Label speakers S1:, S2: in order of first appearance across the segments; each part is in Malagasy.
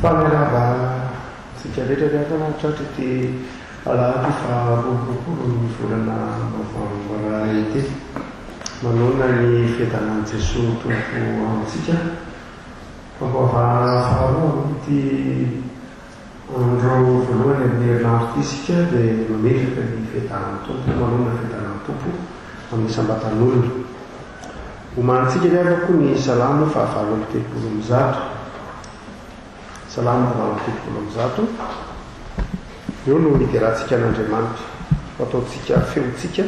S1: famerava sika rehetrarehetra tratra ty alahady fa roapolo ny volana novambra ity manona ny fiadanan'i Jesosy tompo amintsika fampoavana faharoa ty andro voalohany amin'ny herinandro ity sika dia mametraka ny fiadanan'ny tompo manona fiadanan'ny tompo amin'ny sambatan'olona homanitsika riavako ny salamo fahavalo amby telopolo amby zato salamo fahavalo amby telopolo amby zato eo no hiderahantsika an'Andriamanitra fataontsika feontsika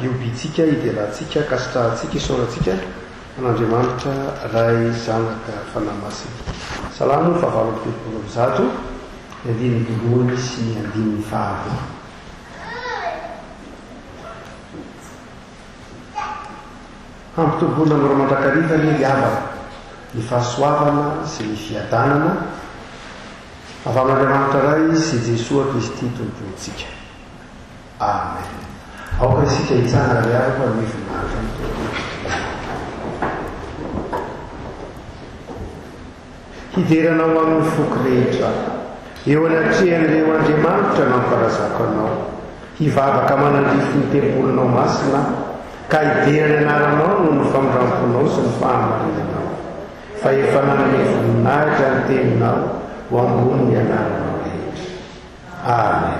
S1: iobitsika hiderahantsika kasitrahantsika isaorantsika an'Andriamanitra ray zanaka fanamasina salamo fahavalo amby telopolo amby zato ny andininy voalohany sy ny andininy fahavalo ampitoboana mora mandrakariva ny riavana ny fahasoavana sy ny fiadanana avy amin'Andriamanitra ray sy Jesosy Kristy tompontsika amen. Aoka isika hitsanga riavana ny voninahitra hideranao amin'ny foky rehetra eo anatrehan'ireo Andriamanitra nampifarazako anao hivavaka manandrify ny tempolinao masina ka hiderany anaranao no ny famindramponao sy ny fahamarinanao fa efa nanome voninahitra ny teninao ho ambony ny anaranao rehetra amen.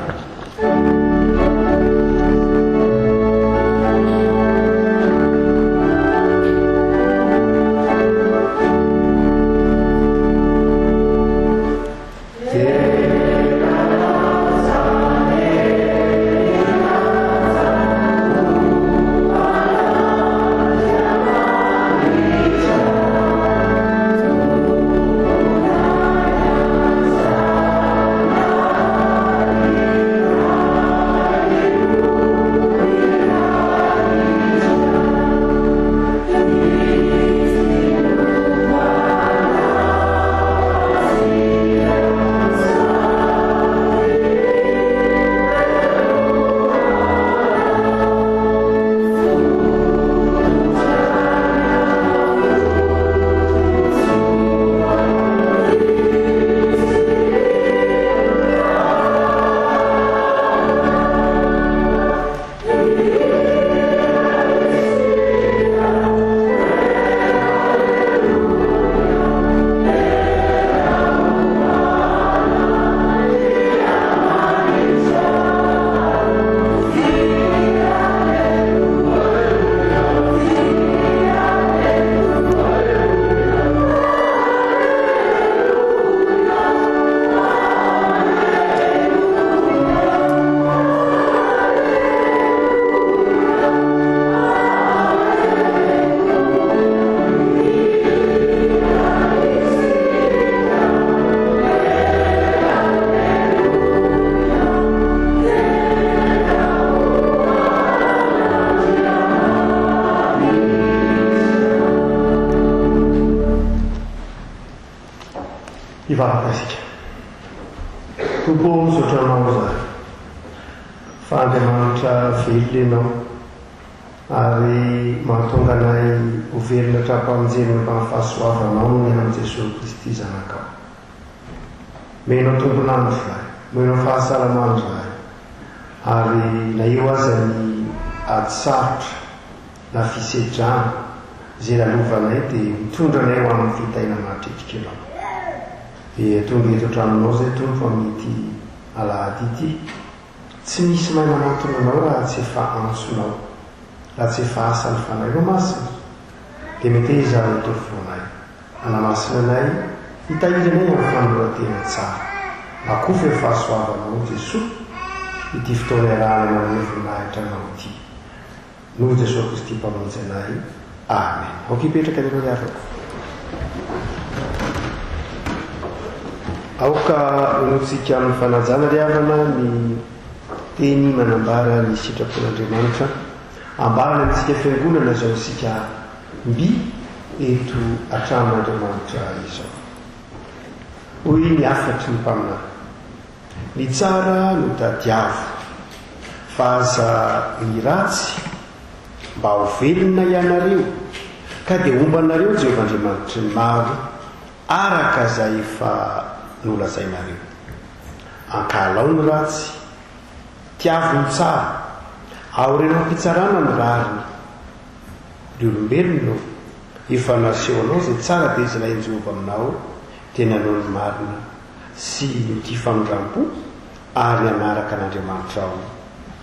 S1: Ivavakasika tompo misotranao zay fa Andriamanitra velona ianao ary mahatonga anay ho velona hatrampamonjena amin'ny fahasoavanao ny amin'i Jesosy Kristy zanakao menao tombonandro zay menao fahasalamandro zay ary na eo aza ny ady sarotra na fisedrana zay lalovanay dia mitondra anay ho amin'ny fitaina mahatritrika ianao dia tonga eto an-tranonao zay tompo amin'ity alahady ity tsy misy mahay manatona anao raha tsy efa antsonao raha tsy efa asa ny fanahy masina dia mety izany tofonay anamasina anay hitahiranay amin'ny fanoratena tsara makofa efa fahasoavanao Jesosy ity fotoana iarahana amin'ny voninahitra anao ity noho Jesosy Kristy mpamonjy anay amen. Aoka hipetraka ireo riavako aoka onotsika amin'ny fanajana riavana ny teny manambara ny sitrapon'Andriamanitra ambarana antsika fiangonana zao isika mby eto atran'Andriamanitra izao hoy ny afatry ny mpaminahy ny tsara no tadiavo fa aza ny ratsy mba ho velona ianareo ka dia ombanareo Jehovah Andriamanitra ny maro araka zay fa nolazainareo. Ankalao ny ratsy, tiavo ny tsara, aorena mpitsarana ny rariny. Ry olombelona efa naseho anao zay tsara dia izay ilay Jehova aminao, tena anao ny marina sy ty famindram-po ary anaraka an'Andriamanitra ao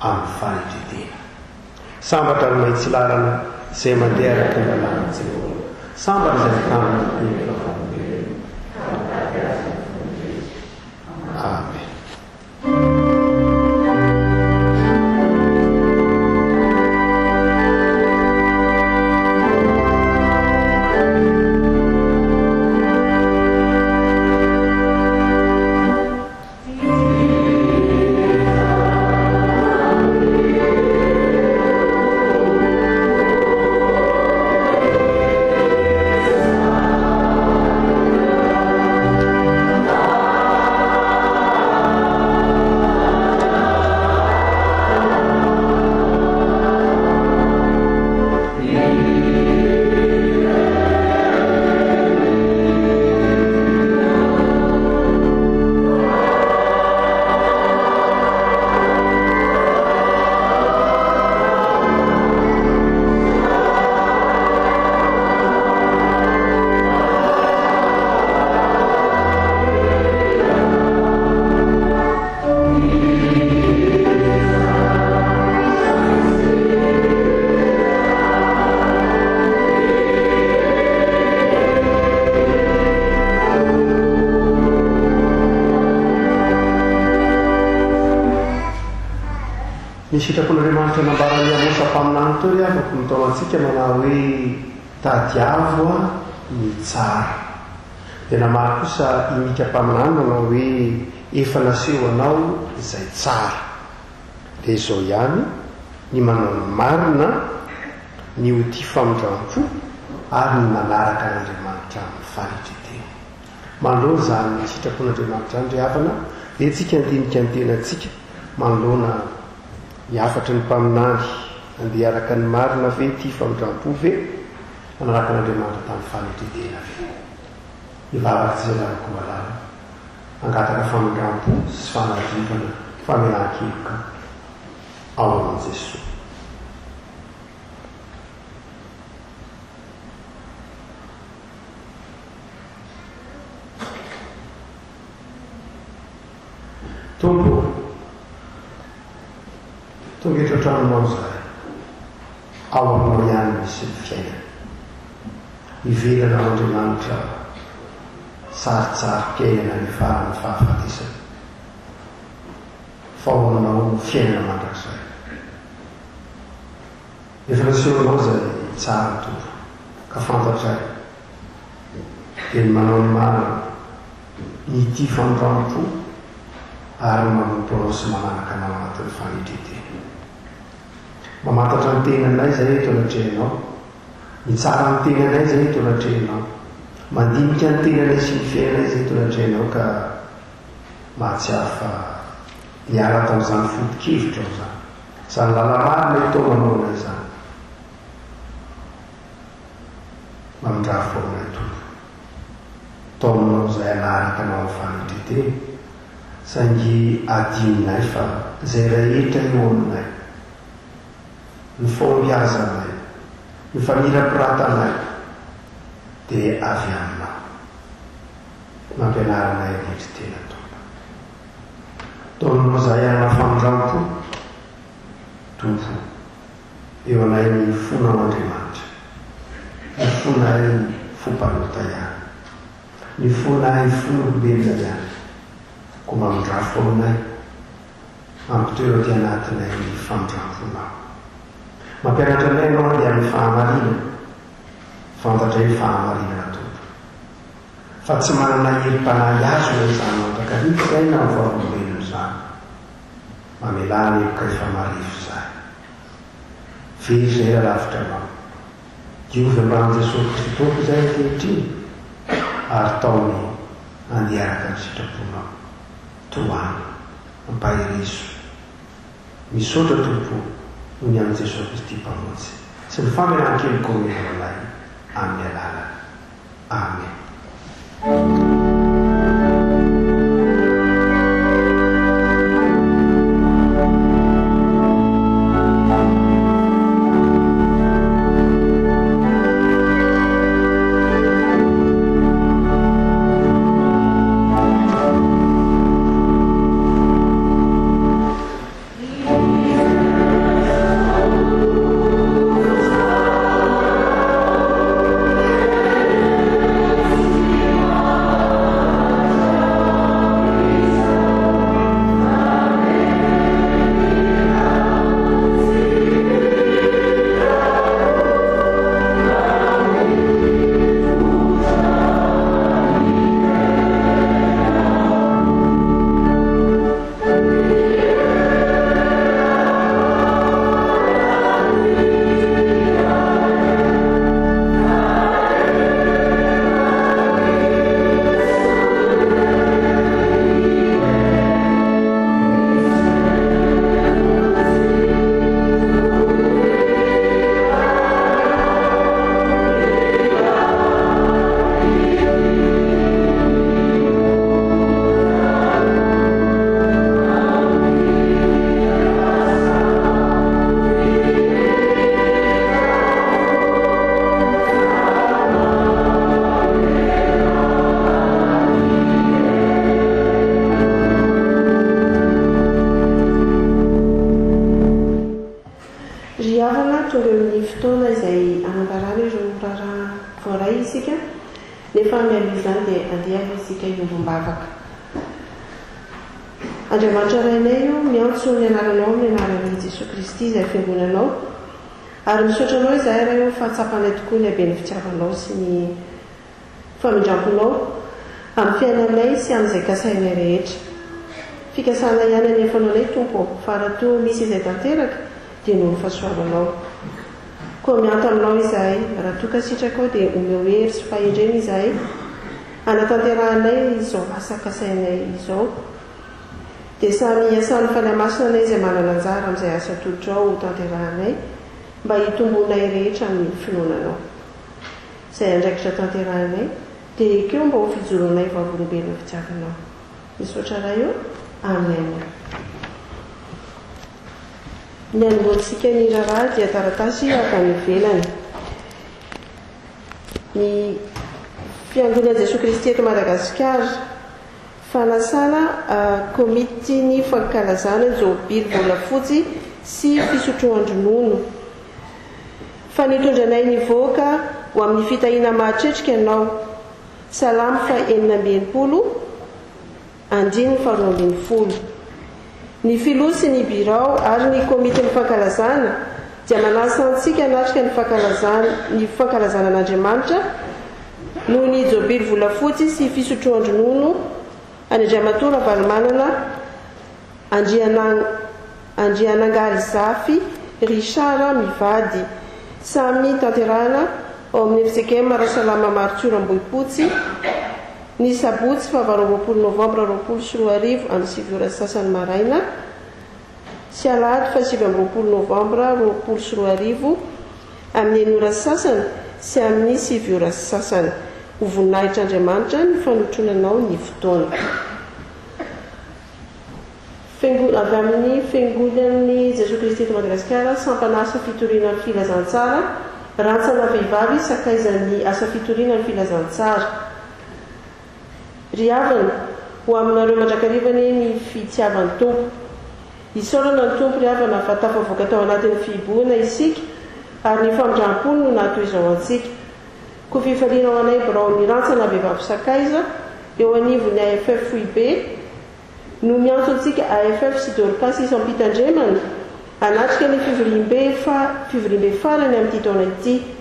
S1: amin'ny fanetretena. Sambatra ny mahitsy lalana izay mandeha araka ny lalàna Jehova. Sambatra izay taminy. Amen. Ny sitrapon'Andriamanitra nambarany Amosa mpaminany teo ry afaka mitao antsika manao hoe tadiavo ny tsara. Dia namaly kosa inika mpaminany manao hoe efa naseho anao izay tsara. Dia izao ihany ny manao ny marina, ny ho tia famindram-po ary ny manaraka an'Andriamanitra amin'ny fanetretena. Manoloana zany ny sitrapon'Andriamanitra ny ry havana dia tsika andinika ny tenantsika manoloana hiafatra ny mpaminany andeha araka ny marina ve tia famindram-po ve manaraka an'Andriamanitra tamin'ny fanetretena ve. Ivavaka izay lavako malala angataka famindram-po sy fanadivana famelan-keloka ao amin'i Jesosy. Tompo, tonga eto an-tranonao izay, ao aminao ihany misy ny fiainana. Ivelana Andriamanitra saritsari-piainana ny farany fahafatesana. Fa ao aminao fiainana mandrakizay. Efa nasehoanao izay tsara tompo, ka fantatray dia ny manao ny marina, ny tia famindram-po ary manompo anao sy mananaka anao anatin'ny fanetretena. Mamantatra ny tenanay izay eto anatrehanao, ny tsara ny tenanay izay eto anatrehanao, mandinika ny tenanay sy ny fiainanay izay eto anatrehanao ka mahatsiaro fa niara tamin'izany foto-kevitra ao zany. Izany lalamarina eto manao anay zany. Mamindrafo ao anay tompo. Tao aminao izay anaraka anao amin'ny fanetretena, saingy adinonay fa izay rehetra eo aminay, ny fombiazanay, ny famirapirantanay dia avy aminao. Mampianaranay rehetra tena tompo. Taonao izay ana famindram-po tompo, eo anay ny fonao Andriamanitra, ny fonay fompanota ihany, ny fonay fon'olombelona ihany. Ko mamindrafo aminay, mampitoero ty anatinay ny famindramponao. Mampianatra anay anao dia amin'ny fahamarinana, fantatra ny fahamarinana tompo. Fa tsy manana herim-panahy azo hoe izany mandrakarify izay na mivavolombelona izany. Mamelana eloka efa marifo izany. Very izay rahavitra anao. Diovy ambanin'i Jesosy Kristy tompo izay ankehitriny, ary taony andeha araka ny sitraponao. Toany, ampahirizo, misaotra tompo noho ny amin'i Jesosy Kristy mpamonjy sy ny famelan-keloka omenao anay amin'ny alala. Amen.
S2: fotoana izay anambarana ireo raharaha voaray isika nefa mialoha izany dia andeha aloha isika iombom-bavaka. Andriamanitra rainay io miantso ny anaranao ny anaran'i Jesosy Kristy izay fiangonanao ary misaotra anao izahay raha io fahatsapanay tokoa ny habeny fitiavanao sy ny famindramponao amin'ny fiainanay sy amin'izay kasainay rehetra. Fikasana ihany anefanao anay tompo fa raha toa misy izay tanteraka dia noho ny fahasoavanao. Koa mianto aminao izahay raha toa ka sitraka dia omeo hery sy fahendrena izahay anatanterahanay izao asa kasainay izao dia samy asan'ny fanamasina anay izay manana anjara amin'izay asa tolotra ao tanterahanay mba hitombonay rehetra amin'ny finoananao izay andraikitra tanterahanay dia ekeo mba ho fijoroanay vavolombelona fitiavanao. Misaotra raha io. Amen. Ny anomboantsika ny raharaha dia taratasy avy any ivelany. Ny fiangonan'i Jesosy Kristy eto Madagasikara fanasana komity ny fankalazana jobily volafotsy sy fisotroan-dronono. Fa nitondranay nivoaka ho amin'ny fitahiana mahatretrika ianao. Salamo fa 620 andiny fa 12. Ny filoha sy ny birao ary ny komity ny fankalazana dia manasa antsika hanatrika ny fankalazana an'Andriamanitra noho ny jobily volafotsy sy fisotroan-dronono any Andriamatora Valomanana Andrianangali Zafy Richard Mivady samy tanterana ao amin'ny FCKM Rasalama Martiora Ambohipotsy ny sabotsy fa 20 novambra 2024 amin'ny 7 sasany maraina sy alahady fa 17 novambra 2024 amin'ny 1 sasany sy amin'ny 7 sasany. Ho voninahitra Andriamanitra ny fanotronanao ny fotoana. Avy amin'ny fiangonan'i Jesosy Kristy eto Madagasikara sampanasa fitoriana ny filazantsara rantsana vehivavy sakaizan'ny asa fitoriana ny filazantsara. Ry havana ho aminareo mandrakarivany ny fitiavan'ny tompo. Isaorana ny tompo ry havana fa tafavoaka tao anatin'ny fiboana isika ary ny famindram-pony no nato izao antsika. Ko fifaliana ao anay birao ny rantsana vehivavy sakaiza eo anivon'ny AFF FUIB no miantso antsika AFF sy Dorcas isampitandremana anatrika ny fivoriam-be farany amin'ity taona ity.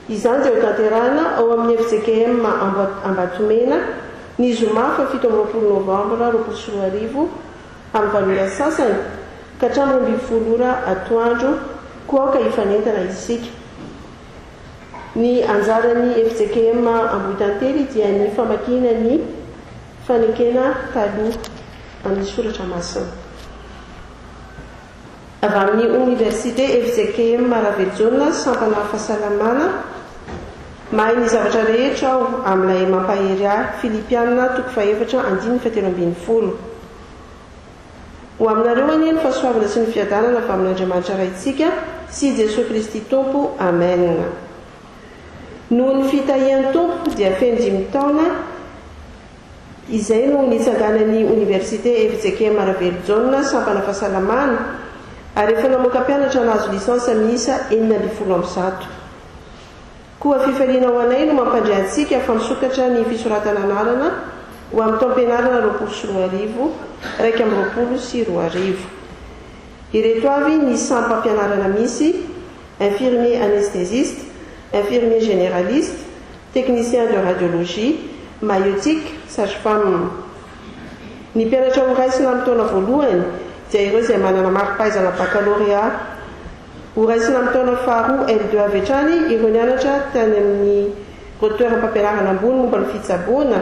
S2: Izany dia ho tanterana ao amin'ny FCKM Ambatomena ny zoma fa 17 novambra 2024 amin'ny 8 sasany ka hatramin'ny 20 atoandro koa ifanentana isika. Ny anjaran'ny FCKM Ambohitantely dia ny famakina ny fanekena taloha amin'ny soratra masina. Avy amin'ny Université FCKM Maravedjona sampana fahasalamana mahay ny zavatra rehetra aho amin'ilay mampahery ahy. Filipianina 4:7-10. Ho aminareo any ny fahasoavana sy ny fiadanana avy amin'Andriamanitra raintsika sy Jesosy Kristy Tompo. Amen. Noho ny fitahian'ny Tompo dia feno 5 taona izay no nitsanganan'ny Université FJK Maravelojona sampana fahasalamana ary efa namoaka mpianatra nahazo lisansa miisa 900. Koa fifaliana ho anay no mampandriantsika fa misokatra ny fisoratana anarana ho amin'ny taom-pianarana 20 raiky amin'ny 20 Ireto avy ny sampam-pianarana misy: infirmier anesthésiste, infirmier généraliste, technicien de radiologie, maïotique, sage-femme. Ny mpianatra ho raisina amin'ny taona voalohany dia ireo izay manana mari-pahaizana baccalauréat. Ho raisina amin'ny taona faharoa L2 avy hatrany ireo nianatra tany amin'ny toeram-pampianarana ambony momba ny fitsaboana,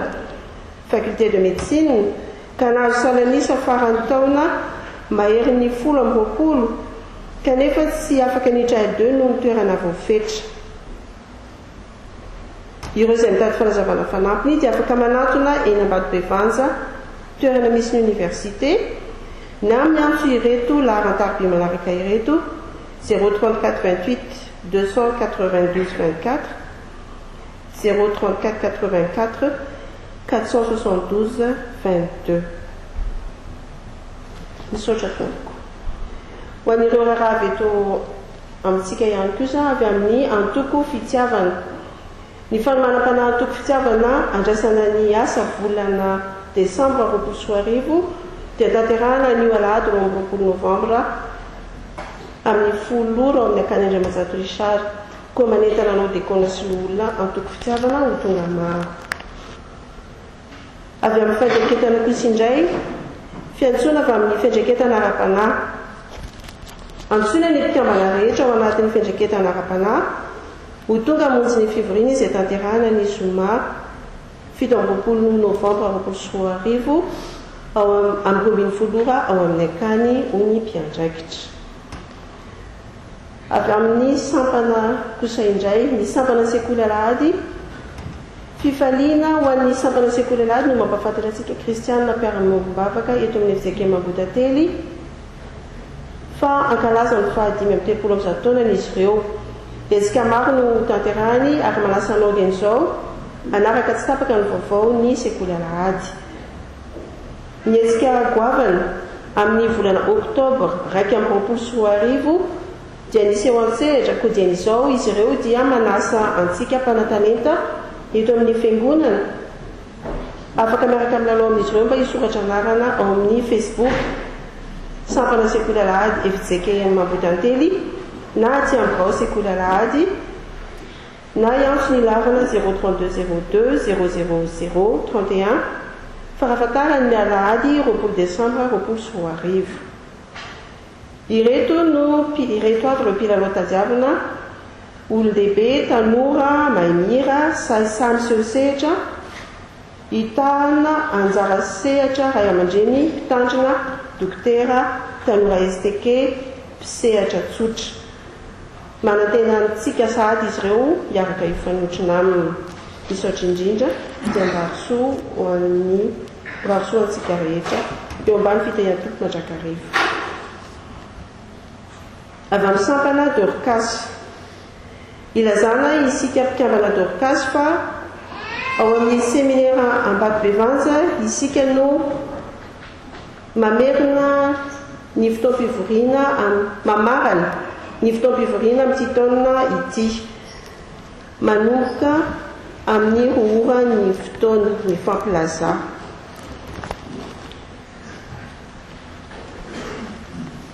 S2: faculté de médecine, ka nahazo salanisa faran'ny taona mahery ny 19 kanefa tsy afaka nitra L2 noho ny toerana voafetra. Ireo izay mitady fanazavana fanampiny dia afaka manatona eny Ambatobe-Vanja, toerana misy ny université, na miantso ireto laharan-tariby manaraka ireto: 034 28 292 24, 034 84 472 22. Misaotra tompoko. Ho an'ireo raha avy eto amintsika ihany kosa avy amin'ny antoko fitiavana. Ny fanomanam-panahy antoko fitiavana andraisana ny asa volana Desambra 2020 dia tanterahana ny Alahady 20 Novambra amin'ny 10 ora amin'ny akany Andriamazato Richard. Koa manentana anao dekona sy olona antoko fitiavana ho tonga maro. Avy amin'ny fiandraiketana kosa indray, fiantsona avy amin'ny fiandraiketana ara-panahy. Antsoina ny mpikambana rehetra ao anatin'ny fiandraiketana ara-panahy ho tonga monjy ny fivoriana izay tanterahana ny zoma 17 Novambra 2020 ao amin'ny 12 ora ao amin'ny akany ho ny mpiandraikitra. Avy amin'ny sampana kosa indray, ny sampana sekoly Alahady. Fifaliana ho an'ny sampana sekoly Alahady no mampafantatra antsika kristianina mpiara-miombavaka eto amin'ny FJK Mambodately fa ankalaza ny 5 taona izy ireo. Ezika maro no tanterahany ary manasa anao an'izao anaraka tsy tapaka ny vaovao ny sekoly Alahady. Ny ezika goavana amin'ny volana Oktobra 2020 dia nisy eo an-tsehatra koa dia izao izy ireo dia manasa antsika mpanatalenta eto amin'ny fiangonana. Afaka miaraka amin'ny lalao amin'izy ireo mba hisoratra anarana ao amin'ny Facebook sampana sekoly Alahady FJK Mambodately na aty amin'izao sekoly Alahady, na iantso ny lavana 032 02 000 31 farafatarany ny Alahady 20 Desambra 2020. Ireto avy ireo mpilalao tadiavina: olon-dehibe, tanora, maimira, saisa miseho sehatra, hitahana, anjara sehatra, ray aman-dreny, mpitandrina, dokotera, tanora STK, mpisehatra tsotra. Manantena antsika sahady izy ireo hiaraka hifanotrona aminy. Misaotra indrindra dia mbarosoa ho an'ny mbarosoa antsika rehetra eo ambany fitahian tompo mandrakarivo. Avy amin'ny sampana Dorcas. Ilazana isika mpikambana Dorcas fa ao amin'ny seminaire Ambatobe-Vanja isika no mamerina ny fotoam-pivoriana mamarana ny fotoam-pivoriana amin'ity taona ity, manomboka amin'ny 2 ora ny fotoana ny fampilaza.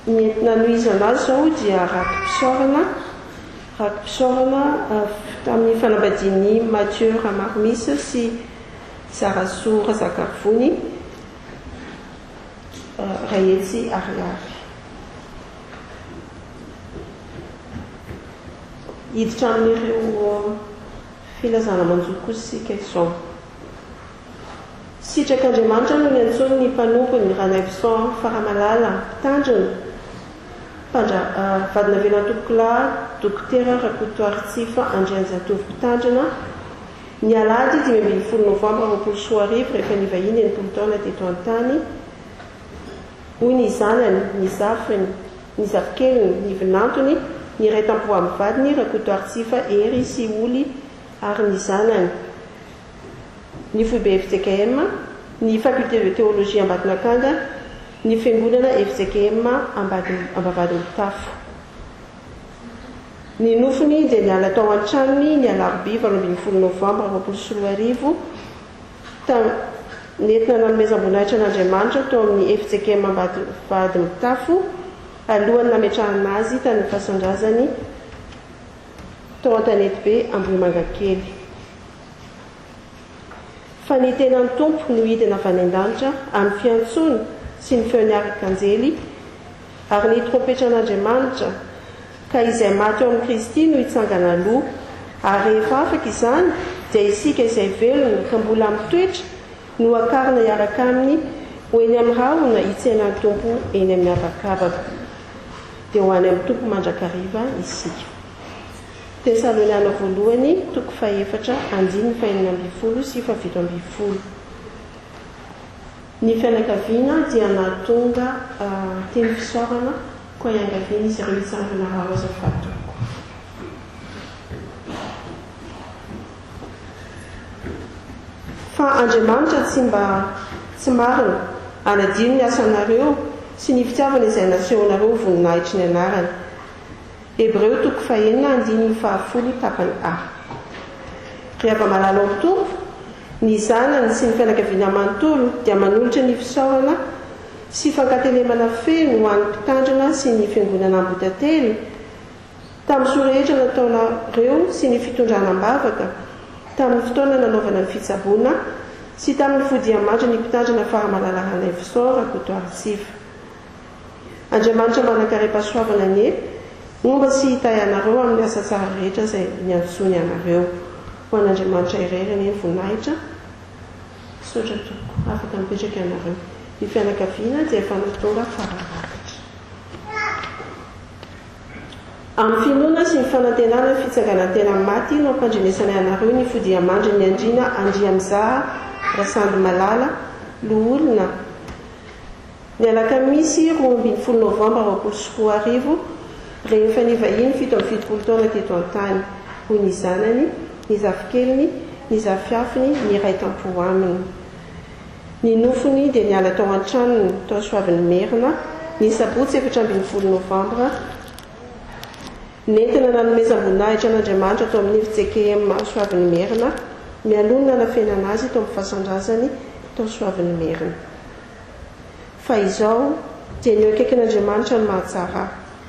S2: Ny entina nohizana azy zao dia rakim-pisaorana tamin'ny fanambadian'ny Mathieu Ramarmis sy Sarasoa Razakavony Raetsy Ariary. Hiditra amin'ireo filazana manjoko sika izao. Sitrak'Andriamanitra no ny antsony ny mpanompo ny Ranaivisan Faramalala mpitandrina vadina velan-tompoky lahy dokotera Rakotoaritsifa Andrianjatovo-Pitandrina ny alady 20 novambra 2021 rehefa nivahiny enimpolo taona teto an-tany hoy ny zanany ny zafiny ny zafikeliny ny vinantony ny ray tampo amin'ny vadiny Rakotoaritsifa ery sy oly ary ny zanany ny foibe FJKM ny faculté de théologie Ambatonakanga ny fiangonana FJKM Ambavadiny Tafo. Ny nofony dia niala tao an-tranony ny alarobia 20 novambra 2021 nentina nanomezam-boninahitra an'Andriamanitra tao amin'ny FJKM Ambavadiny Tafo alohan'ny nametrahana azy tany fasan-drazany tao an-tanety be Ambohimangakely. Fa ny tenan'ny tompo no hidina avy any an-danitra amin'ny fiantsony sy ny feony arikanjely ary ny trompetra an'Andriamanitra ka izay maty eo amin'ny Kristy no hitsangana aloha ary rehefa afaka izany dia isika izay velona ka mbola mitoetra no akarina hiaraka aminy ho eny amin'ny rahona hitsenan'ny tompo eny amin'ny habakabaka dia ho any amin'ny tompo mandrakariva isika. Tesaloniana voalohany 4:4-20 sy 7:20. Ny fianakaviana dia nahatonga teny fisaorana koa iangaviana izy ireo hitsangana raha azafato. Fa Andriamanitra tsy marina anadino ny asanareo sy ny fitiavana izay nasehonareo voninahitry ny anarany. Hebreo 4:9-10 tapany A. Rehefa malala amin'ny tompo ny zanany sy ny fianakaviana manontolo dia manolotra ny fisaorana sy fankatelemana feno ho an'ny mpitandrina sy ny fiangonana Ambohidately tamin'ny sorehetra nataonareo sy ny fitondranam-bavaka tamin'ny fotoana nanaovana ny fitsaboana sy tamin'ny fodiamanitra ny mpitandrina fahamalalarana Efeso Rakotoaritsifa. Andriamanitra manakare-pahasoavana ny momba sy hitay anareo amin'ny asa tsara rehetra izay niantsony anareo ho an'Andriamanitra irerany ny voninahitra sotra toko afaka mipetraka ianareo. Ny fianakaviana dia efa natonga fararakitra amin'ny finoana sy ny fanantenana fitsanganantena maty no ampandrenesana ianareo ny fodiamandry ny andriana Andria Mizaha Rasandy Malala Loolona ny alakamisy 20 novambra 2021 rehefa nivahiny 7 taona teto an-tany ho ny zanany ny zafikeliny ny zafiafiny ny ray tampo aminy. Ny nofony dia niala tao an-tranony tao Soavin'ny Merina ny sabotsy 17 novambra nentina nanomezam-boninahitra an'Andriamanitra tao amin'ny FJKM Soavin'ny Merina mialonona nafenana azy tao amin'ny fasan-drazany tao Soavin'ny Merina. Fa izao dia ny eo akaikin'Andriamanitra ny mahatsara.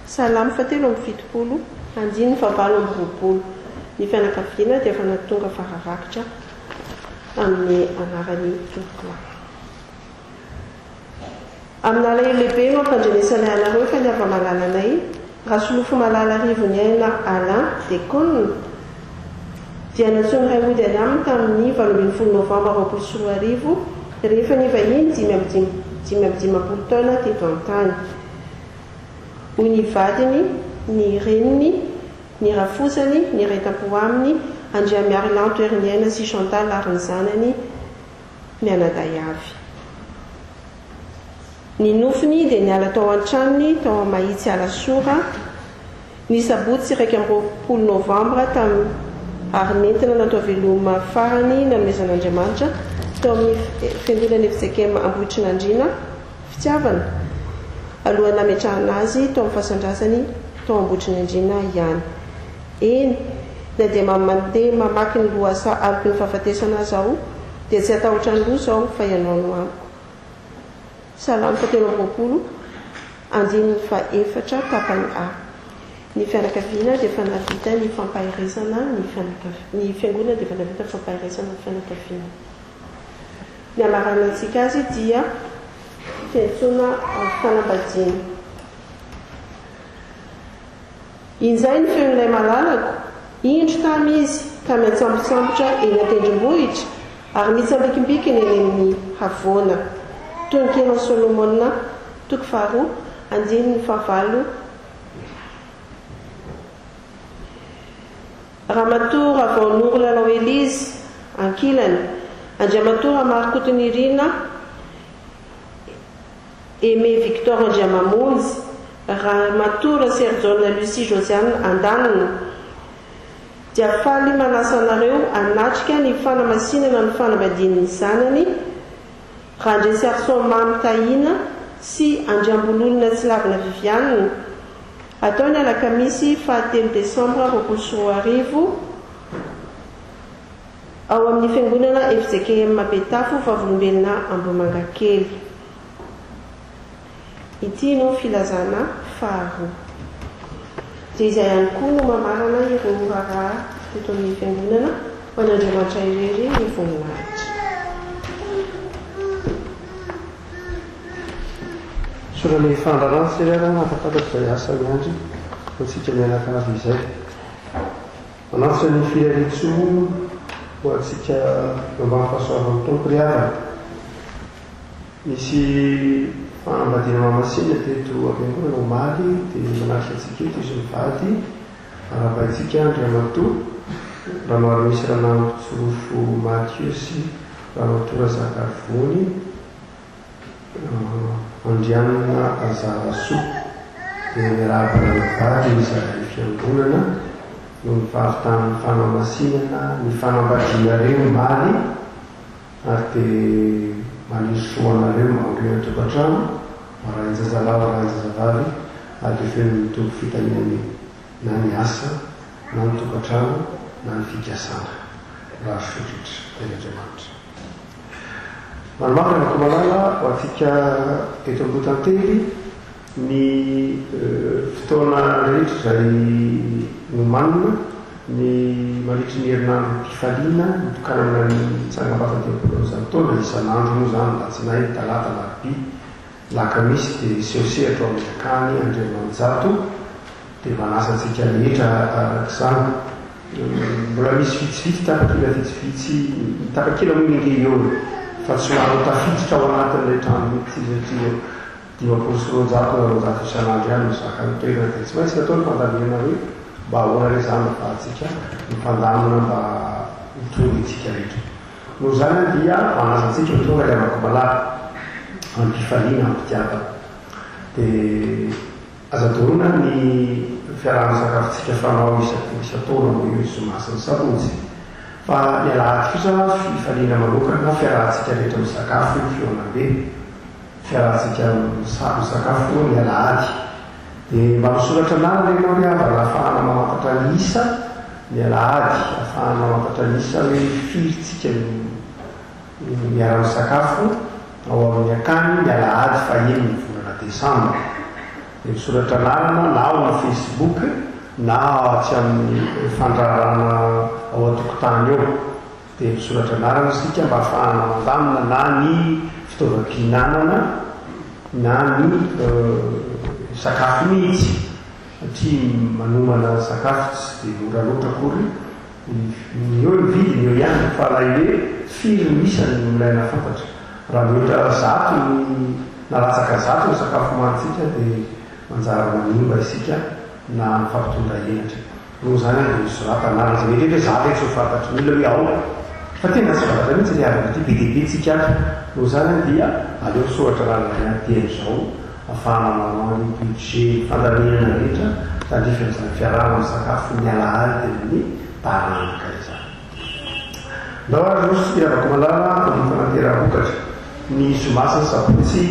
S2: Salamy 7:70 andiny 7:20. Ny fianakaviana dia efa natonga fararakitra amin'ny anaran'ny tompo. Amin'ala lehibe no ampandrenesana ianareo fa ny ava-malalanay Rasolofo Malala Rivoniaina Alain Deconne dia natsony ray ody any aminy tamin'ny 20 novambra 2021 rehefa nivahiny 5 taona teto an-tany. Hoy ny vadiny, ny reniny, ny rafosany, ny ray tampo aminy, Andriamiary Lanto Heriniaina sy Chantal ary ny zanany mianaday avy. Ny nofony dia niala tao an-tranony tao Mahitsy Alasora ny sabotsy 20 novambra ary nentina natao veloma farany nanomezan'Andriamanitra tao amin'ny fiangonana FJKM Ambohitrinandriana fitiavana alohan'ny nametrahana azy tao amin'ny fasan-drazany tao Ambohitrinandriana ihany. Eny na dia mandeha mamaky ny loasa aloko ny fahafatesana azaho dia tsy atahotra ny loha zao fa ianao no amiko. Salamy 7:20 andiny 4 tapany A. Ny fianakaviana dia efa navita ny fampahirizana ny fiangonana dia efa navita fampahirizana ny fianakaviana. Ny amaranantsika azy dia fiantsona fanambadiana. Inzay ny feon'ilay malalako indro tamizy ka miantsambontsambotra eny an-tendrombohitra ary mitsambikimbikiny eny amin'ny havoana. Toy ny Kenan Solomona 2:9 raha matory avaon'ory lalao Elizy ankilany Andriamatoa Amarikotonirina Aimé Victor Andriamamonjy raha matory Serjona Lucie Josiane Andanina dia faly manasa anareo anatrika ny fanamasinana ny fanambadian'ny zanany Randresy Arson Mamy Tahina sy Andriambololona Tsilavina Vivianina atao ny alakamisy 3 Desambra 2024 ao amin'ny fiangonana FJKM Mapetafo Vavolombelona Ambohimangakely. Ity no filazana faharoa. Dia izay ihany koa no mamarana ireo raharaha teto amin'ny fiangonana ho an'Andriamanitra irery ny voninahitra.
S1: Sorany fandrarantsa ireny afaka izay asa miandry ho antsika mianakavy izay. Manantso ny fiaritso ho antsika ambany fahasoavan'ny tompo ry havana. Misy fanambadiana mamasina teto am-piangonana omaly dia manaritra antsika eto izy mivady arabaitsika Andriamatoa raha maro misy ranambo Tsorofo Matiosy Ramatoa Zakavony Andrianina Azarasoa dia miarahaba mivady izahay fiangonana no mivady tamin'ny fanamasinana ny fanambadianareo omaly ary dia manisoanareo maoleo tokantrano maranjazalahy maranjazavavy ary dia feno mitombo fitaminany na ny asa na ny tokantrano na ny fikasana raha sotritra Andriamanitra. Manomakana ko malala ho antsika eto ambotantely ny fotoana rehetra izay nomanina ny mandritry ny herinandro mpifaliana mitokanana ny tsangam-pahafatempolo izany taona isan'andro moa izany latsinainy talata larobia lakamisy dia seosehatra amin'ny akany Andriamanjato dia manasa antsika rehetra arak'izany mbola misy vitsivitsy tapakila vitsivitsy tapakila mominge eo fa tsy hoano tafiditra ao anatin'ilay trano mitsizatria 500 isan'andro ihany mizaka ny toerana dia tsy maintsy natao ny fandamina hoe mba ahoana re zany afahantsika nyfandamina mba hitonga itsika rehetra. No zany dia manasa antsika ho tonga liavako malala ampifaliana ampitiavana dia azadorona ny fiarahana sakafotsika fanao isataona mo io isomasiny sabonjy fa mialahady kosa fifaliana manokana na fiarahantsika rehetra misakafo fionabe fiarahantsika misakafo mialahady dia mba misoratra anany renao ry hava ahafahana mamantatra ny isa mialahady ahafahana mamantatra ny isa hoe firitsika miara-misakafo ao amin'ny akany mialahady fa eny ny volana Desambra dia misoratra anarana na ao amin'ny Facebook na tsy amin'ny fandrarana ao an-tokotany eo dia misoratra anarana sika mba ahafahana mandamina na ny fitaovam-pihinanana na ny sakafo mihitsy satria manomana sakafo tsy dia mora loatra akory eo ny vidiny eo ihany fa raha hoe firy misany milaina fantatra raha miotra zato nalatsaka zato ny sakafo manitsika dia manjara manimba isika na mifampitondra henatra no zany dia misorata anarana zay mety hoe zato eky so fantatry mila hoe ao fa tena tsy fantatra mihitsy ry havana ty be dia be tsika no zany dia aleo soatra rarana ihany teny zao ahafahana manao ny budget fandaminana rehetra tandrifana zany fiarahana amin'ny sakafo mialahady ny taranaka izany. Ndao ary rosy firavako malala fanatera-vokatra ny zomasiny sabotsy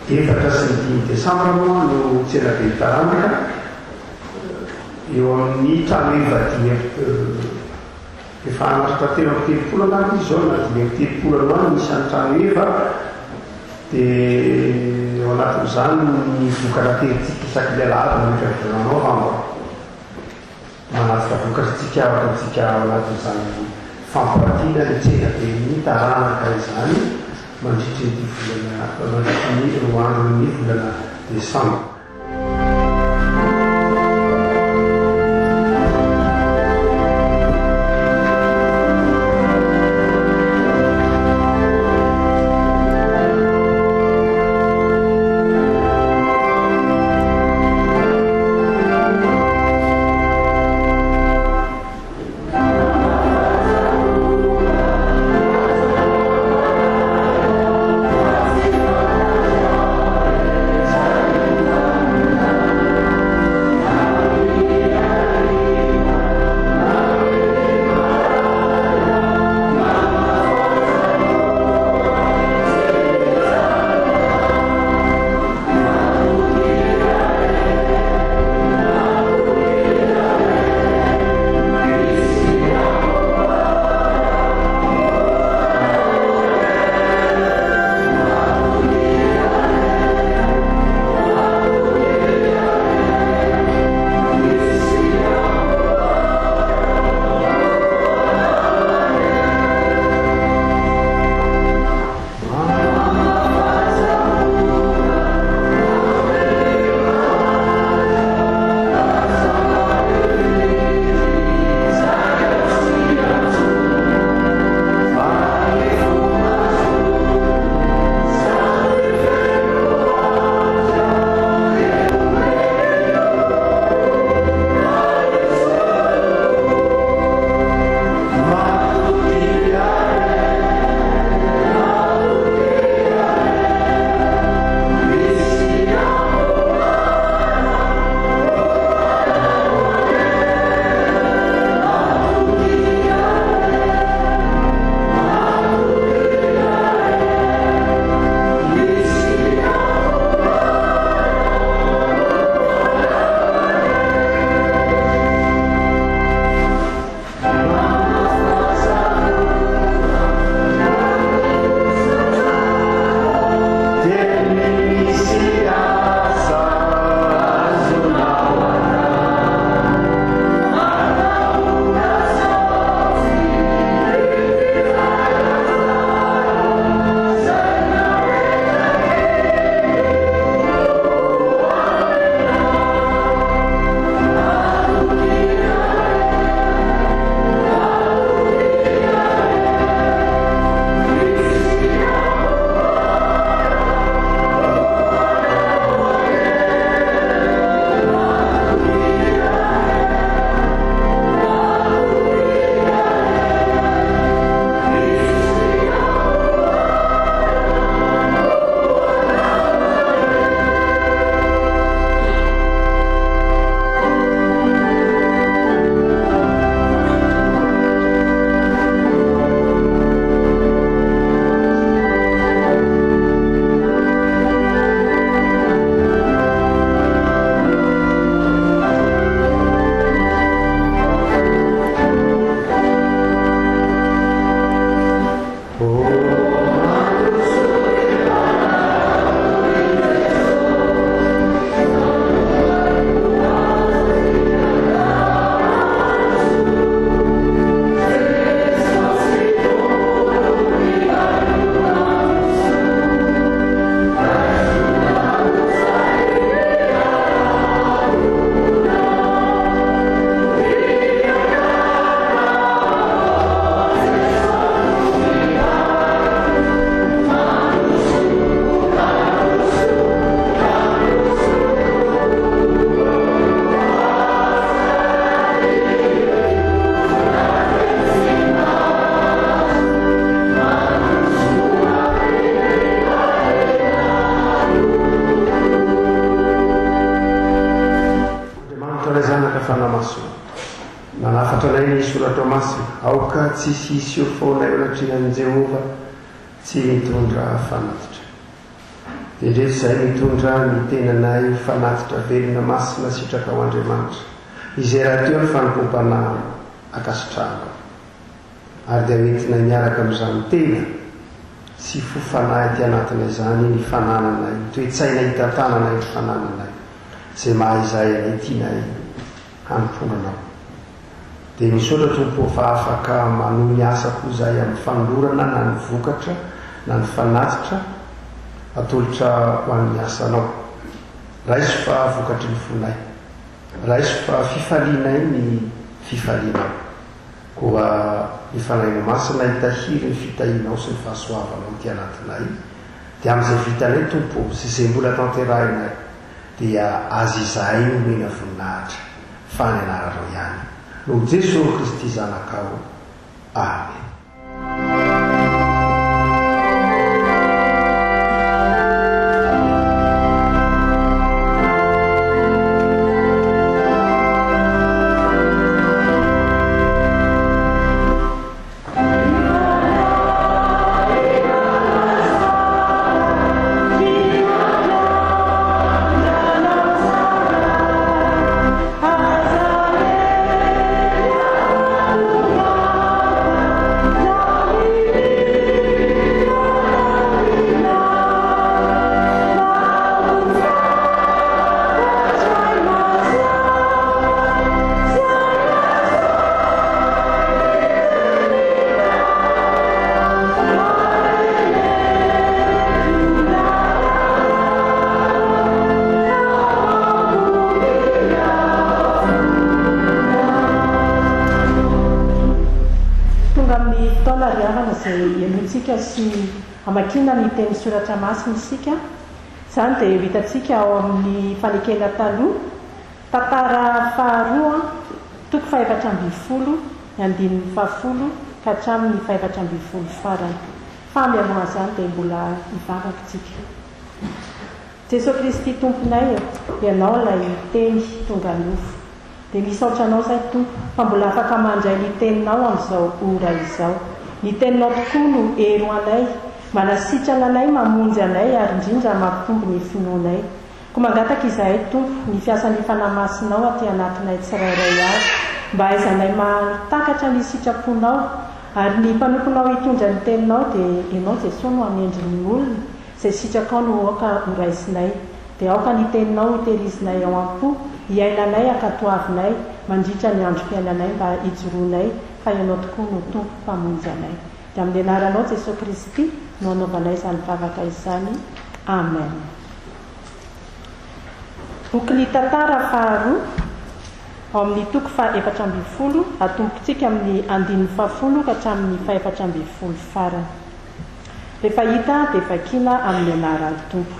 S1: 4 sy ny 5 Desambra moa no tsena be taranaka eo amin'ny trano ivady efa anatratra telo amin'ny telopolo anaty izy zao na 5 amin'ny telopolo anoany misy any trano eva dia ao anatin'izany ny vokatra teritsika isaky lialahady manetra vilanao vamba manatika vokatra tsika afaka tsika ao anatin'izany fampirantiana ny tsena be ny taranaka izany mandritry ny volana mandritry ny roandro ny volana Desambra. soratra masina aoka tsisy isy eo foana eolatrinan'i Jehova tsy mitondra fanatitra. Dia ndreto izay mitondra ny tenanay fanatitra velona masina sitraka ho Andriamanitra izay raha teo ny fanompompana akasitrahana ary dia entina miaraka amin'izany tena sy fofanahy ty anatinay izany ny fanananay toe-tsaina hitantananay ny fanananay izay mahazay anay tianay hanomponanao. Dia misaotra Tompo fa afaka manohy ny asa koa izay amin'ny fanolorana na ny vokatra na ny fanatitra atolotra ho an'ny asanao. Raiso fa vokatry ny fonay, raiso fa fifalinay ny fifalinao, koa ny fanahinao masina hitahiry ny fitahinao sy ny fahasoavanao ty anatinay. Dia amin'izay vitanay Tompo sy izay mbola tanterahinay dia azy izay nomena voninahitra fa ny anararao ihany no Jesosy Kristy zanakao. Amen.
S3: Sy amakina ny teny soratra masina isika izany dia vitantsika ao amin'ny fanekena taloha tantara faharoa toko 720 ny 10 ka hatramin'ny 720 farany. Fa mialoha izany dia mbola hivavakitsika. Jesosy Kristy Tomponay, ianao ilay teny tonga nofo, dia misaotra anao izay Tompo fa mbola afaka mandray ny teninao amin'izao ora izao. Ny teninao tokoa no ero anay, manasitrana anay, mamonjy anay ary indrindra mampitombo ny finoanay. Ko mangataka izahay Tompo ny fiasan'ny fanamasinao aty anatinay tsirairay avy, mba aizanay matakatra ny sitraponao ary ny mpanomponao hitondra ny teninao dia ianao Jesosy no amendry ny olona izay sitrakao no aoka horaisinay. Dia aoka ny teninao hitehirizinay ao am-po, hiainanay ankatoavinay mandritra ny androm-piainanay mba hijoroanay fa ianao tokoa no Tompo mpamonjy anay. Dia amin'ny anaranao Jesosy Kristy no anaovanay izany vavaka izany. Amen. Boky ny tantara faharoa ao amin'ny toko 420 atombotsika amin'ny 110 ka hatramin'ny 420 farany. Rehefa hita dia vakina amin'ny anaran'ny Tompo.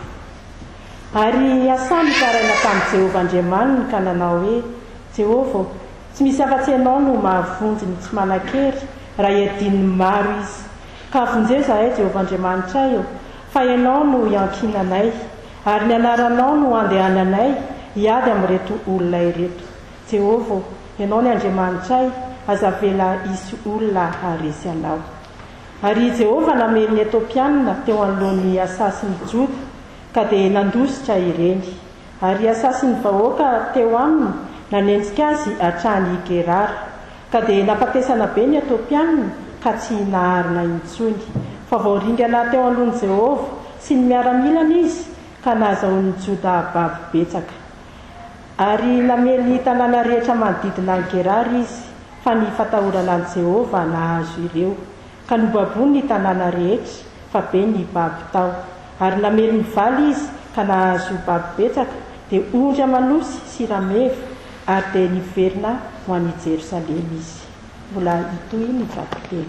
S3: Ary asamy karaina tamin'i Jehovah Andriamanina ka nanao hoe: Jehovah, tsy misy afa-tsy ianao no mahavonjy ny tsy manan-kery raha iadin'ny maro izy. Ka avonjeo izahay Jehovah Andriamanitra io, fa ianao no iankinanay ary ny anaranao no andehananay hiady amin'ireto olona ireto. Jehovah, ianao ny Andriamanitra, aza vela isy olona haresy anao. Ary Jehovah namely ny Etiopiana teo anoloan'ny asasin'ny Joda ka dia nandositra ireny. Ary asasin'ny vahoaka teo aminy nanenjika azy hatrany Gerara, ka dia napatesana be ny Etiopiana ka tsy naharina intsony. Fa voaringana teo alohan'i Jehovah sy ny miaramilana izy ka nahazahoan'ny Joda babo betsaka. Ary namely ny tanàna rehetra manodidina ny Gerara izy, fa ny fatahorana an'i Jehovah nahazo ireo, ka nobabony ny tanàna rehetra fa be ny babo tao. Ary namely ny valy izy ka nahazo babo betsaka, dia ondry amanosy sy rameva ary dia niverina ho an'i Jerosalema izy. Mbola hitoy ny vato-teny.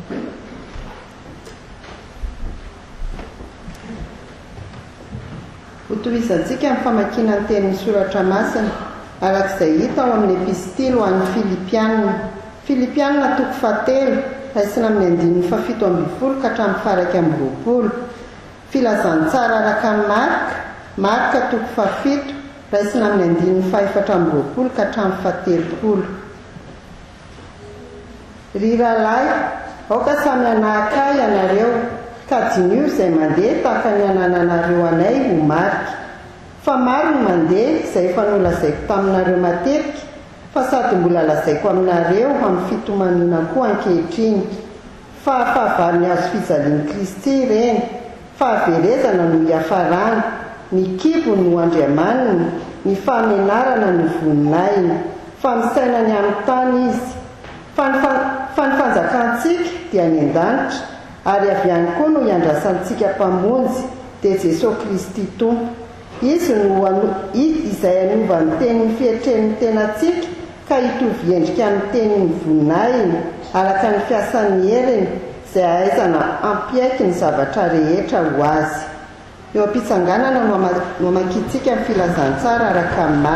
S4: Hotohizantsika amin'ny famakiana ny tenin'ny soratra masina arak'izay hita ao amin'ny epistily ho an'ny Filipianina. Filipianina toko 7 raisina amin'ny 7:20 ka hatramin'ny faraika 20. Filazantsara araka ny Marka toko 7 raisina amin'ny 4:20 ka hatramin'ny 7. ry rahalahy aoka samy anahaka ianareo ka dinio izay mandeha tahaka ny anananareo anay ho marika fa maro ny mandeha izay efa nolazaiko taminareo matetika fa sady mbola lazaiko aminareo amin'ny fitomanina koa ankehitriny fa fahavary ny azo fijalian'i Kristy ireny fahaverezana no hiafarana ny kibo no andriamaniny ny famenarana no voninainy fa misaina ny amin'ny tany izy fa ny fanjakantsika dia ny an-danitra ary avy ihany koa no hiandrasantsika mpamonjy dia Jesosy Kristy tompo izy no izay anova ny tenin'ny fihetren'ny tenantsika ka hitovy endrika amin'ny tenin'ny voninainy araka ny fiasan'ny heriny izay ahaizana ampiaiky ny zavatra rehetra ho azy. Eo am-pitsanganana no amankitsika ny filazantsara araka ny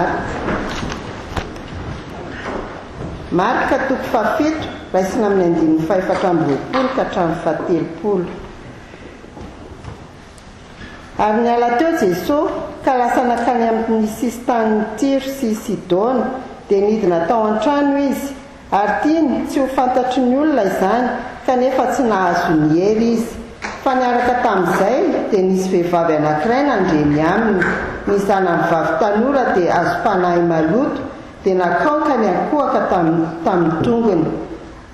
S4: Marika 7 raisina amin'ny 420 ka hatramin'ny 7. Ary niala teo Jesosy ka lasa nakany amin'ny sisin-tanin'ny Tiro sy Sidona dia nidina tao an-trano izy ary tiany tsy ho fantatry ny olona izany kanefa tsy nahazo ny hery izy fa niaraka tamin'izay dia nisy vehivavy anankiray nandreny aminy ny zanany vavy tanora dia azo fanahy maloto dia nakaokany akohaka tamin'ny tongony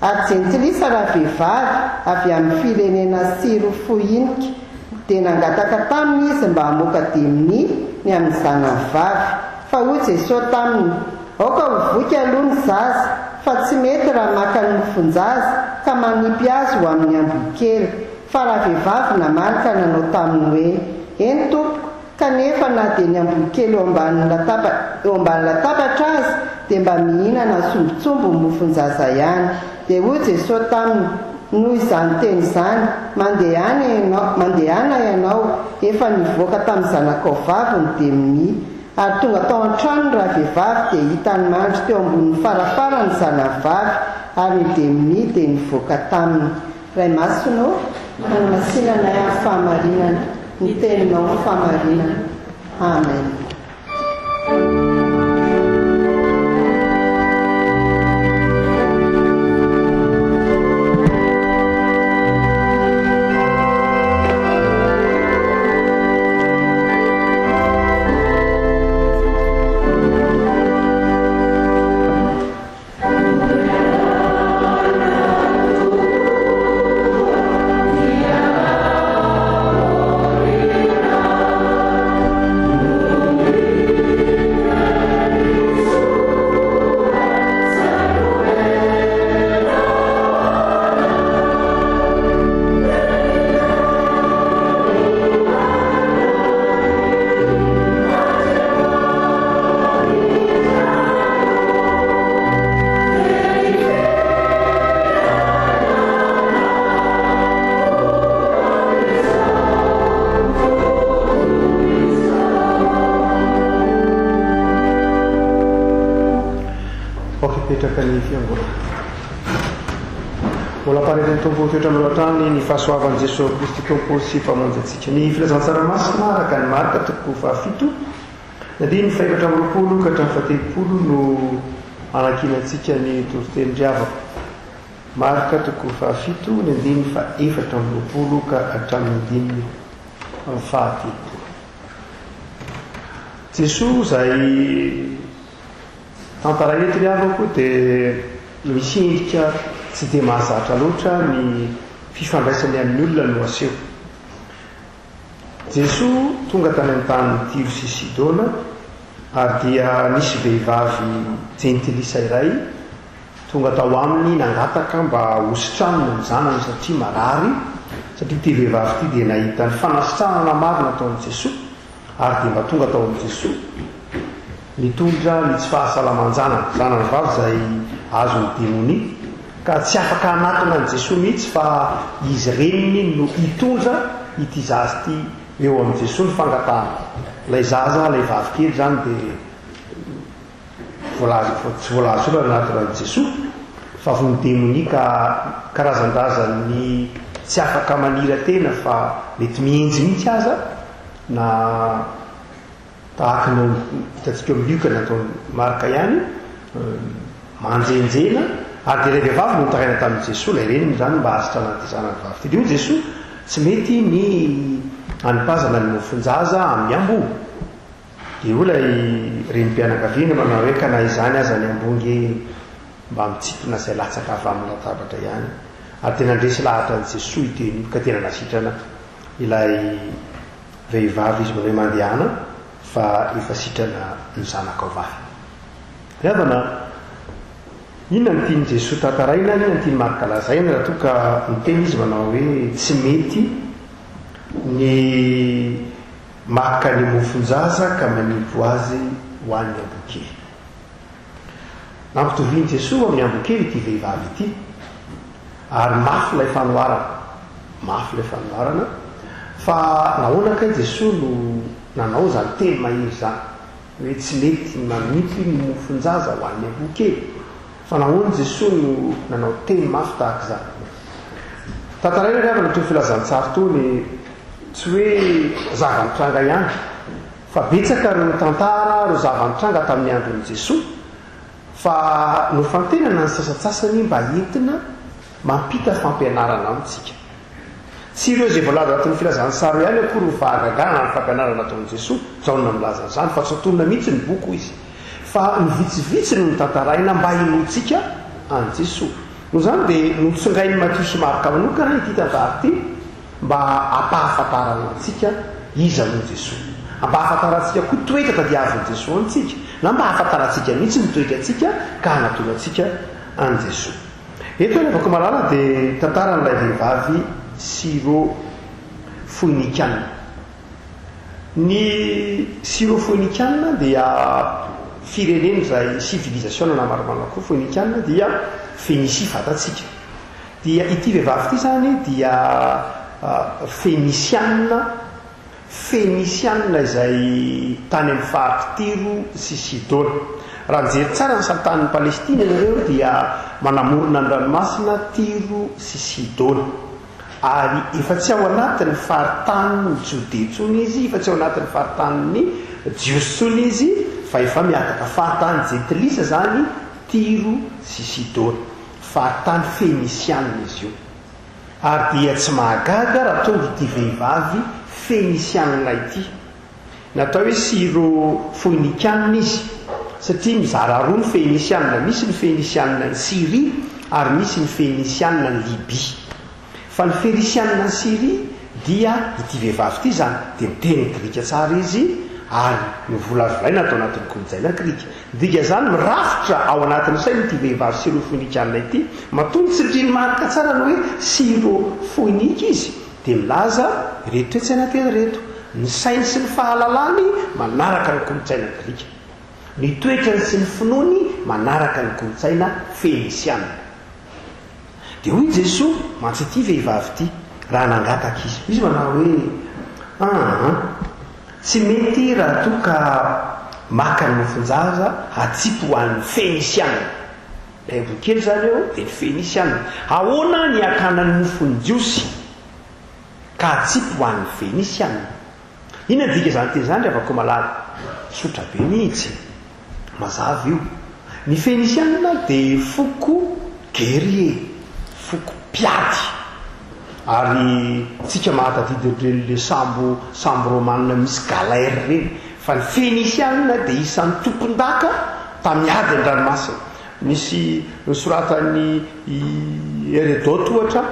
S4: ary jentilisa raha vehivavy avy amin'ny firenena Sirofoinika dia nangataka taminy izy mba hamoaka demoni ny amin'ny zanany vavy fa hoy Jesosy taminy aoka hovoky aloha ny zaza fa tsy mety raha maka ny mofonjaza ka manipy azy ho amin'ny ambokely fa raha vehivavy namalika nanao taminy hoe eny tompoko kanefa na dia ny ambokely eo ambany latabatra azy dia mba mihinana sombotsombo ny mofonjaza ihany dia hoy Jesosy taminy noho izany teny izany mandehana ianao efa nivoaka tamin'ny zanakao vavy ny demoni ary tonga tao an-trano raha vehivavy dia hitany mandry teo ambonin'ny farafara ny zanavavy ary ny demoni dia nivoaka taminy. Ray masonao manamasinanay amin'ny fahamarinana ny teninao ny fahamarinana. Amen.
S1: Mbola paritany tompo toetra moloatrany ny fahasoavan'i Jesosy Kristy tompo sy famonjy-antsika. Ny filazantsara masina araka ny Marika 7 ny 420 ka hatramin'ny 7 no anakinantsika ny toroteny-driavako. Marika 7 ny 420 ka hatramin'ny 7. Jesosy izay tantara eto riavako dia misy endrika tsy dia mahazatra loatra ny fifandraisany amin'ny olona no aseho. Jesosy tonga tany amin'ny tany Tiro sy Sidona ary dia nisy vehivavy jentilisa iray tonga tao aminy nangataka mba hositrano ny zanany satria marary, satria ity vehivavy ity dia nahita ny fanasitranana maro nataon'i Jesosy ary dia mba tonga tao amin'i Jesosy mitondra ny tsy fahasalaman-janany vavy izay azo ny demoni ka tsy afaka hanatona ny Jesosy mihitsy fa izy reniny no hitondra ity zaza ity eo amin'i Jesosy ny fangatahana. Ilay zaza, ilay vavy kely zany dia tsy voalazo ola anatinan'i Jesosy fa vo ny demoni ka karazan-drazany tsy afaka manira tena fa mety mienjy mihitsy aza na tahaka ny hitantsika miokana ataon'ny Marika ihany manjenjena ary de lay vehivavy no taraina tamin'i jesosy lay reniny zany mba azitra anaty zanany vavy ty de ho jesosy tsy mety ny anipazana ny mofonjaza amin'ny ambo de o lay renim-pianakaviana manao hoe ka na izany aza ny ambongy mba mitsitona izay latsaka avy amin'ny latabatra ihany ary tena ndresy lahatra ny jesosy iteny ka tena nasitrana ilay vehivavy izy manao hoe mandehana fa efa sitrana ny zanaka ao vavy iavana inona ny tiany jesosy tantaraina inona ny tiany marikalazaina raha toa ka miteny izy manao hoe tsy mety ny maka ny mofonjaza ka manimpo azy ho an'ny ambokely nampitoviany jesosy amin'ny ambokely ity vehivavy ity ary mafy lay fanoharana fa nahoana kay jesosy no nanao zany teny mahery zany hoe tsy mety manipy ny mofonjaza ho an'ny ambokely fa nahoana jesosy no nanao teny mafy tahaka zany tantaraina rehefa natao filazantsary tony tsy hoe zava-mitranga ihany fa betsaka reo tantara ro zava-mitranga tamin'ny andron'i jesosy fa no fantenana ny sasatsasany mba entina mampita fampianarana amintsika tsy ireo zay voalaza anatin'ny filazantsary ihany akory ho vahagagana ny fampianarana ataon'i jesosy zaona milaza zany fa tsy atonina mihitsy ny boko izy fa ny vitsivitsy no nytantaraina mba inotsika an' jesosy no zany dia notsongainy Matthieu sy Marka manokana ity tantara ity mba ampahafantarana antsika iza no jesosy mba ahafantarantsika koa toetra tadiavin'i jesosy antsika na mba ahafantarantsika mihitsy ny toetra atsika ka hanatona atsika an' jesosy eto ny afaka malala dia tantara n'ilay vehivavy siro foinikianina ny siro foinikianina dia fireneny zay civilisation na maromaro koa foinikianina dia Phénicie fatatsika dia ity vehivavy ity zany dia Phénicianina izay tany amin'ny faritra Tiro sy Sidona raha nijery tsara ny salitanin'ny Palestina ireo dia manamorona ny ranomasina Tiro sy Sidona ary efa tsy ao anatin'ny faritanin'ny Jodea tsony izy efa tsy ao anatin'ny faritanin'ny Jiosy tsony izy fa efa miataka faritany Jetilisa zany Tiro sy Sidona faritany Phénicianina izy io ary dia tsy mahagaga raha tonga ity vehivavy Phénicianina ity natao hoe siro foinikianina izy satria mizara roa ny Phénicianina misy ny Phénicianina ny Syrie ary misy ny Phénicianina ny Libye fa ny Phénicianina ny Syrie dia ity vehivavy ity zany dia miteny grika tsara izy ary mivolavolaina atao anatin'ny kolotsaina grika diga zany mirafitra ao anatin'ny saina ity vehivavy siro foinikianina ity matonga tsy riny marika tsara ny hoe siro foinika izy dia milaza reto tsy anatery reto ny sainy sy ny fahalalany manaraka ny kolotsaina grika ny toetrany sy ny finoany manaraka ny kolotsaina Phénicianina dia hoy Jesosy mantsy ity vehivavy ity raha nangataka izy manao hoe tsy mety raha toa ka maka ny mofonjaza atsipy ho an'ny Phénicianina kely zany eo dia ny Phénicianina ahoana ny akanany mofony jiosy ka atsipy ho an'ny Phénicianina inona dika zany teny zany rehefa ko malala sotra be mihitsy mazava io ny Phénicianina dia foko guerrier foko piady ary tsika mahatadidy le sambo romanina misy galaire reny fa ny Phénicianina dia isan'ny tompon-daka tamin'ny ady an-dranomasina misy soratan'ny Hérodote ohatra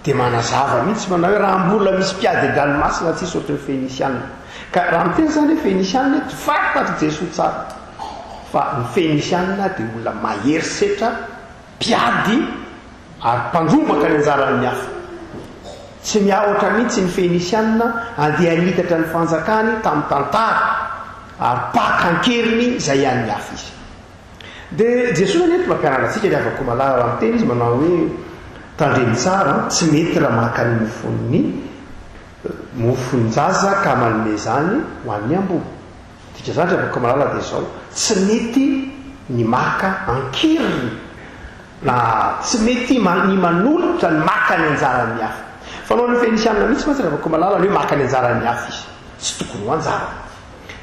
S1: dia manazava mihitsy manao hoe raha mbola misy mpiady an-dranomasina tsisy ohatry ny Phénicianina ka raha miteny zany hoe Phénicianina tsy fantatry Jesosy tsara fa ny Phénicianina dia olona mahery setra mpiady ary mpandrombaka ny anjaran'ny hafa tsy miahoatra mihitsy ny Phénicianina andeha hanitatra ny fanjakany tamin'ny tantara ary pakan-keriny izay an'ny hafa izy dia Jesosy nety mampianara antsika ny avako malala raha miteny izy manao hoe tandreny tsara tsy mety raha maka ny mofonjaza ka manome zany ho an'ny ambo dika zany avako malala dia zao tsy mety ny maka ankiriny na tsy mety ny manolotra ny maka ny anjaran'ny hafa fanao ny Phénicianina mihitsy mantsy rehefa ko malala ny hoe maka ny anjaran'ny hafa izy tsy tokony ho anjara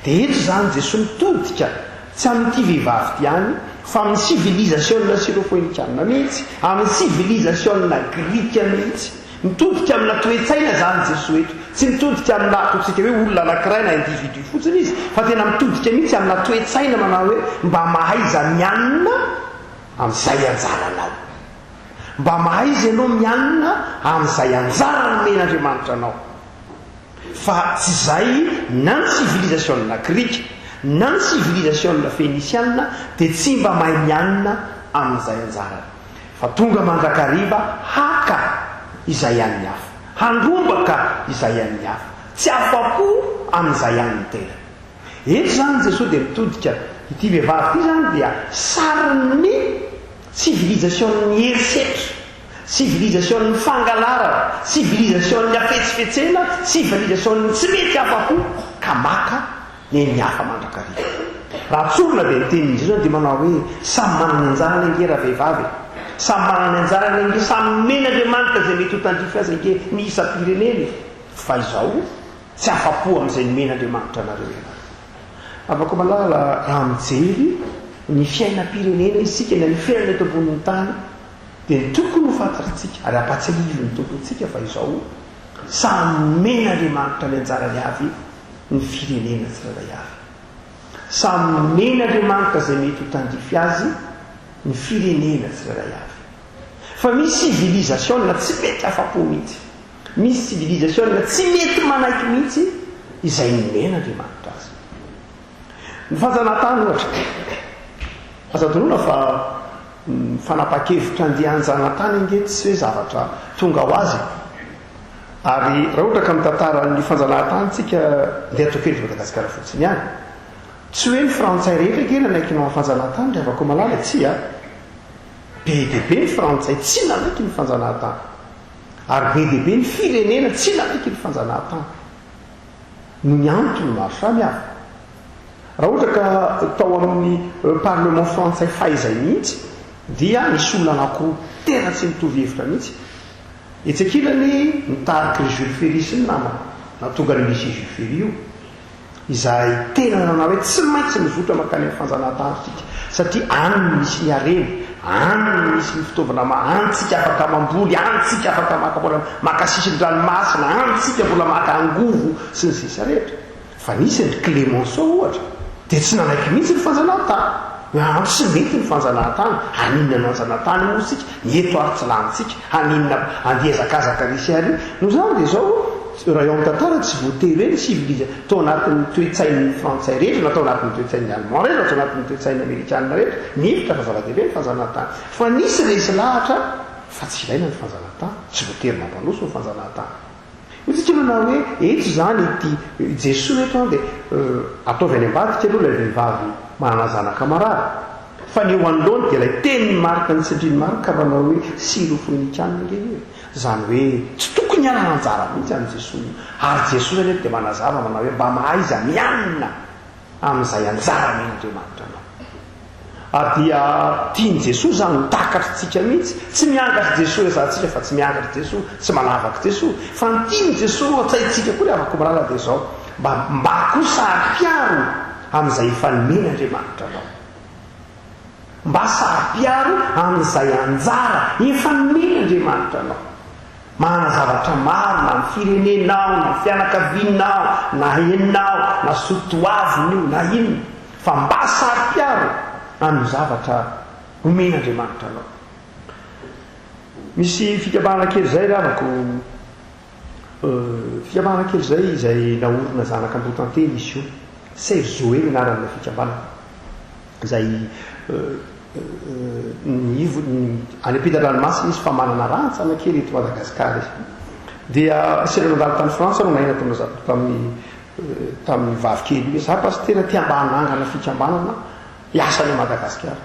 S1: dia eto zany Jesosy mitodika tsy amin'ity vehivavy ty ihany fa amin'ny civilisation syrofoinikanina mihitsy amin'ny civilisation grika mihitsy mitodika amina toetsaina zany jesosy eto tsy mitodika amina totsika hoe olona anankiray na individu fotsiny izy fa tena mitodika mihitsy amina toetsaina manao hoe mba mahaiza mianina amin'izay anjaranao mba mahaiza ianao mianina amin'izay anjara nomen'andriamanitra anao fa tsy zay na ny civilisation grika na ny civilisation fénicianina dia tsy mba mahay mianina amin'izay anjarana fa tonga mandrakariva haka izay an'ny hafa handrombaka izay an'ny hafa tsy afa-po amin'izay an'ny tena eto zany jesosy dia mitodika ity vehivavy ity zany dia sarin'ny civilisation ny herisetra civilisation ny fangalarana civilisation ny afetsifetsena civilisation ny tsy mety afa-po ka maka ny hafa mandrakariva raha tsorona dia nytenin'izy zany dia manao hoe samy manana anjara ny angera vehivavy samy manana anjara ny ange samy men'andriamanitra zay mety ho tandrify azy ange ny isa-pireneny fa izao tsy afa-po amin'izay ny men'andriamanitra anareo afaka malala raha mijery ny fiainam-pirenena isika na ny fiainana eto ambonin'ny tany dia ny tokony ho fantatritsika ary ampatsialivy ny tompontsika fa izao samy men'andriamanitra ny anjarany avy ny firenena tsirairay avy samy men'andriamanitra zay mety ho tandrify azy ny firenena tsirairay avy fa misy civilisation na tsy mety afa-po mihitsy misy civilisation na tsy mety manaiky mihitsy izay ny men'andriamanitra azy ny fanjanahantany ohatra azadonona fa fanapa-kevitra andehanjanahantany ange tsy hoe zavatra tonga ho azy ary raha ohatra ka mitantara ny fanjanahantany tsika ndeha atokely Madagasikara fotsiny ihany tsy hoe ny frantsay rehetra kena naiky nao fanjanahantany ry avako malala tsy a be deabe ny frantsay tsy nanaiky ny fanjanahantany ary be deabe ny firenena tsy nanaiky ny fanjanahantany no ny antony maro samy hafa raha ohatra ka tao amin'ny parlement frantsay fahaizay mihitsy dia nisy olona anankiroa tena tsy mitovy hevitra mihitsy etsakilany mitariky ry Jules Ferry sy ny namana natonga ny lycée Jules Ferry io izay tena nanao hoe tsy maintsy mizotra makany amin'ny fanjanahantany sika satria any misy ny areny any misy ny fitaovana antsika afaka mamboly antsika afaka makabola makasisy ny ranomasina antsika mbola maka angovo sy ny sisa rehetra fa nisy ny Clémenceau ohatra dia tsy nanaiky mihitsy ny fanjanahantany tsy mety ny fanjanahantany haninona ny fanjanahantany moa sika eto ary tsy lanitsika haninona andehazakazaka risy ary no zany dia zao rayon tantara tsy voatery hoe ny civilisa tao anatin'ny toetsain'ny frantsay rehetra na tao anatin'ny toetsain'ny allemand rehetra tao anatin'ny toetsain'ny amerikanina rehetra nihevitra fa zava-dehibe ny fanjanahantany fa nisy resy lahatra fa tsy ilaina ny fanjanahantany tsy voatery mampanoso ny fanjanahantany itsika manao hoe eto zany ity jesosy eto dia ataovy any ambadika aloha ilay vehivavy manana zanaka marary fa ny eo anoloany dia ilay teniny marika ny tsindriny marika manao hoe syrofoinikanina ireny zany hoe tsy tokony hanana anjara mihitsy amin'ny jesosy ary jesosy any dia manazava manao hoe mba mahaiza mianina amin'izay anjara men'andriamanitra anao ary dia tiany jesosy zany mitakatrytsika mihitsy tsy miangatry jesosy resantsika fa tsy miangatry jesosy tsy manavaky jesosy fa ny tiany jesosy atsaitsika koa le avako malala dia zao mba kosa ampiaro amin'izay efa nomen'andriamanitra anao mba saham-piaro amin'izay anjara efa nomen'andriamanitra anao manana zavatra maro na ny firenenao na ny fianakavinao na heninao na sotoaviny io na inona fa mba saham-piaro amin'ny zavatra nomen'andriamanitra anao misy fikambanana kely zay ravako fikambanana kely zay izay naorona zanaka ambotantely izy io Save Zoé anaran'ilay fikambanana izay any ampitan-dranomasina izy fa manana rantsana kely eto Madagasikara izy dia sera nandalo tany Frantsa no nahina tamin'ny vavykely io za pastera tia mbanangana fikambanana hiasany Madagasikara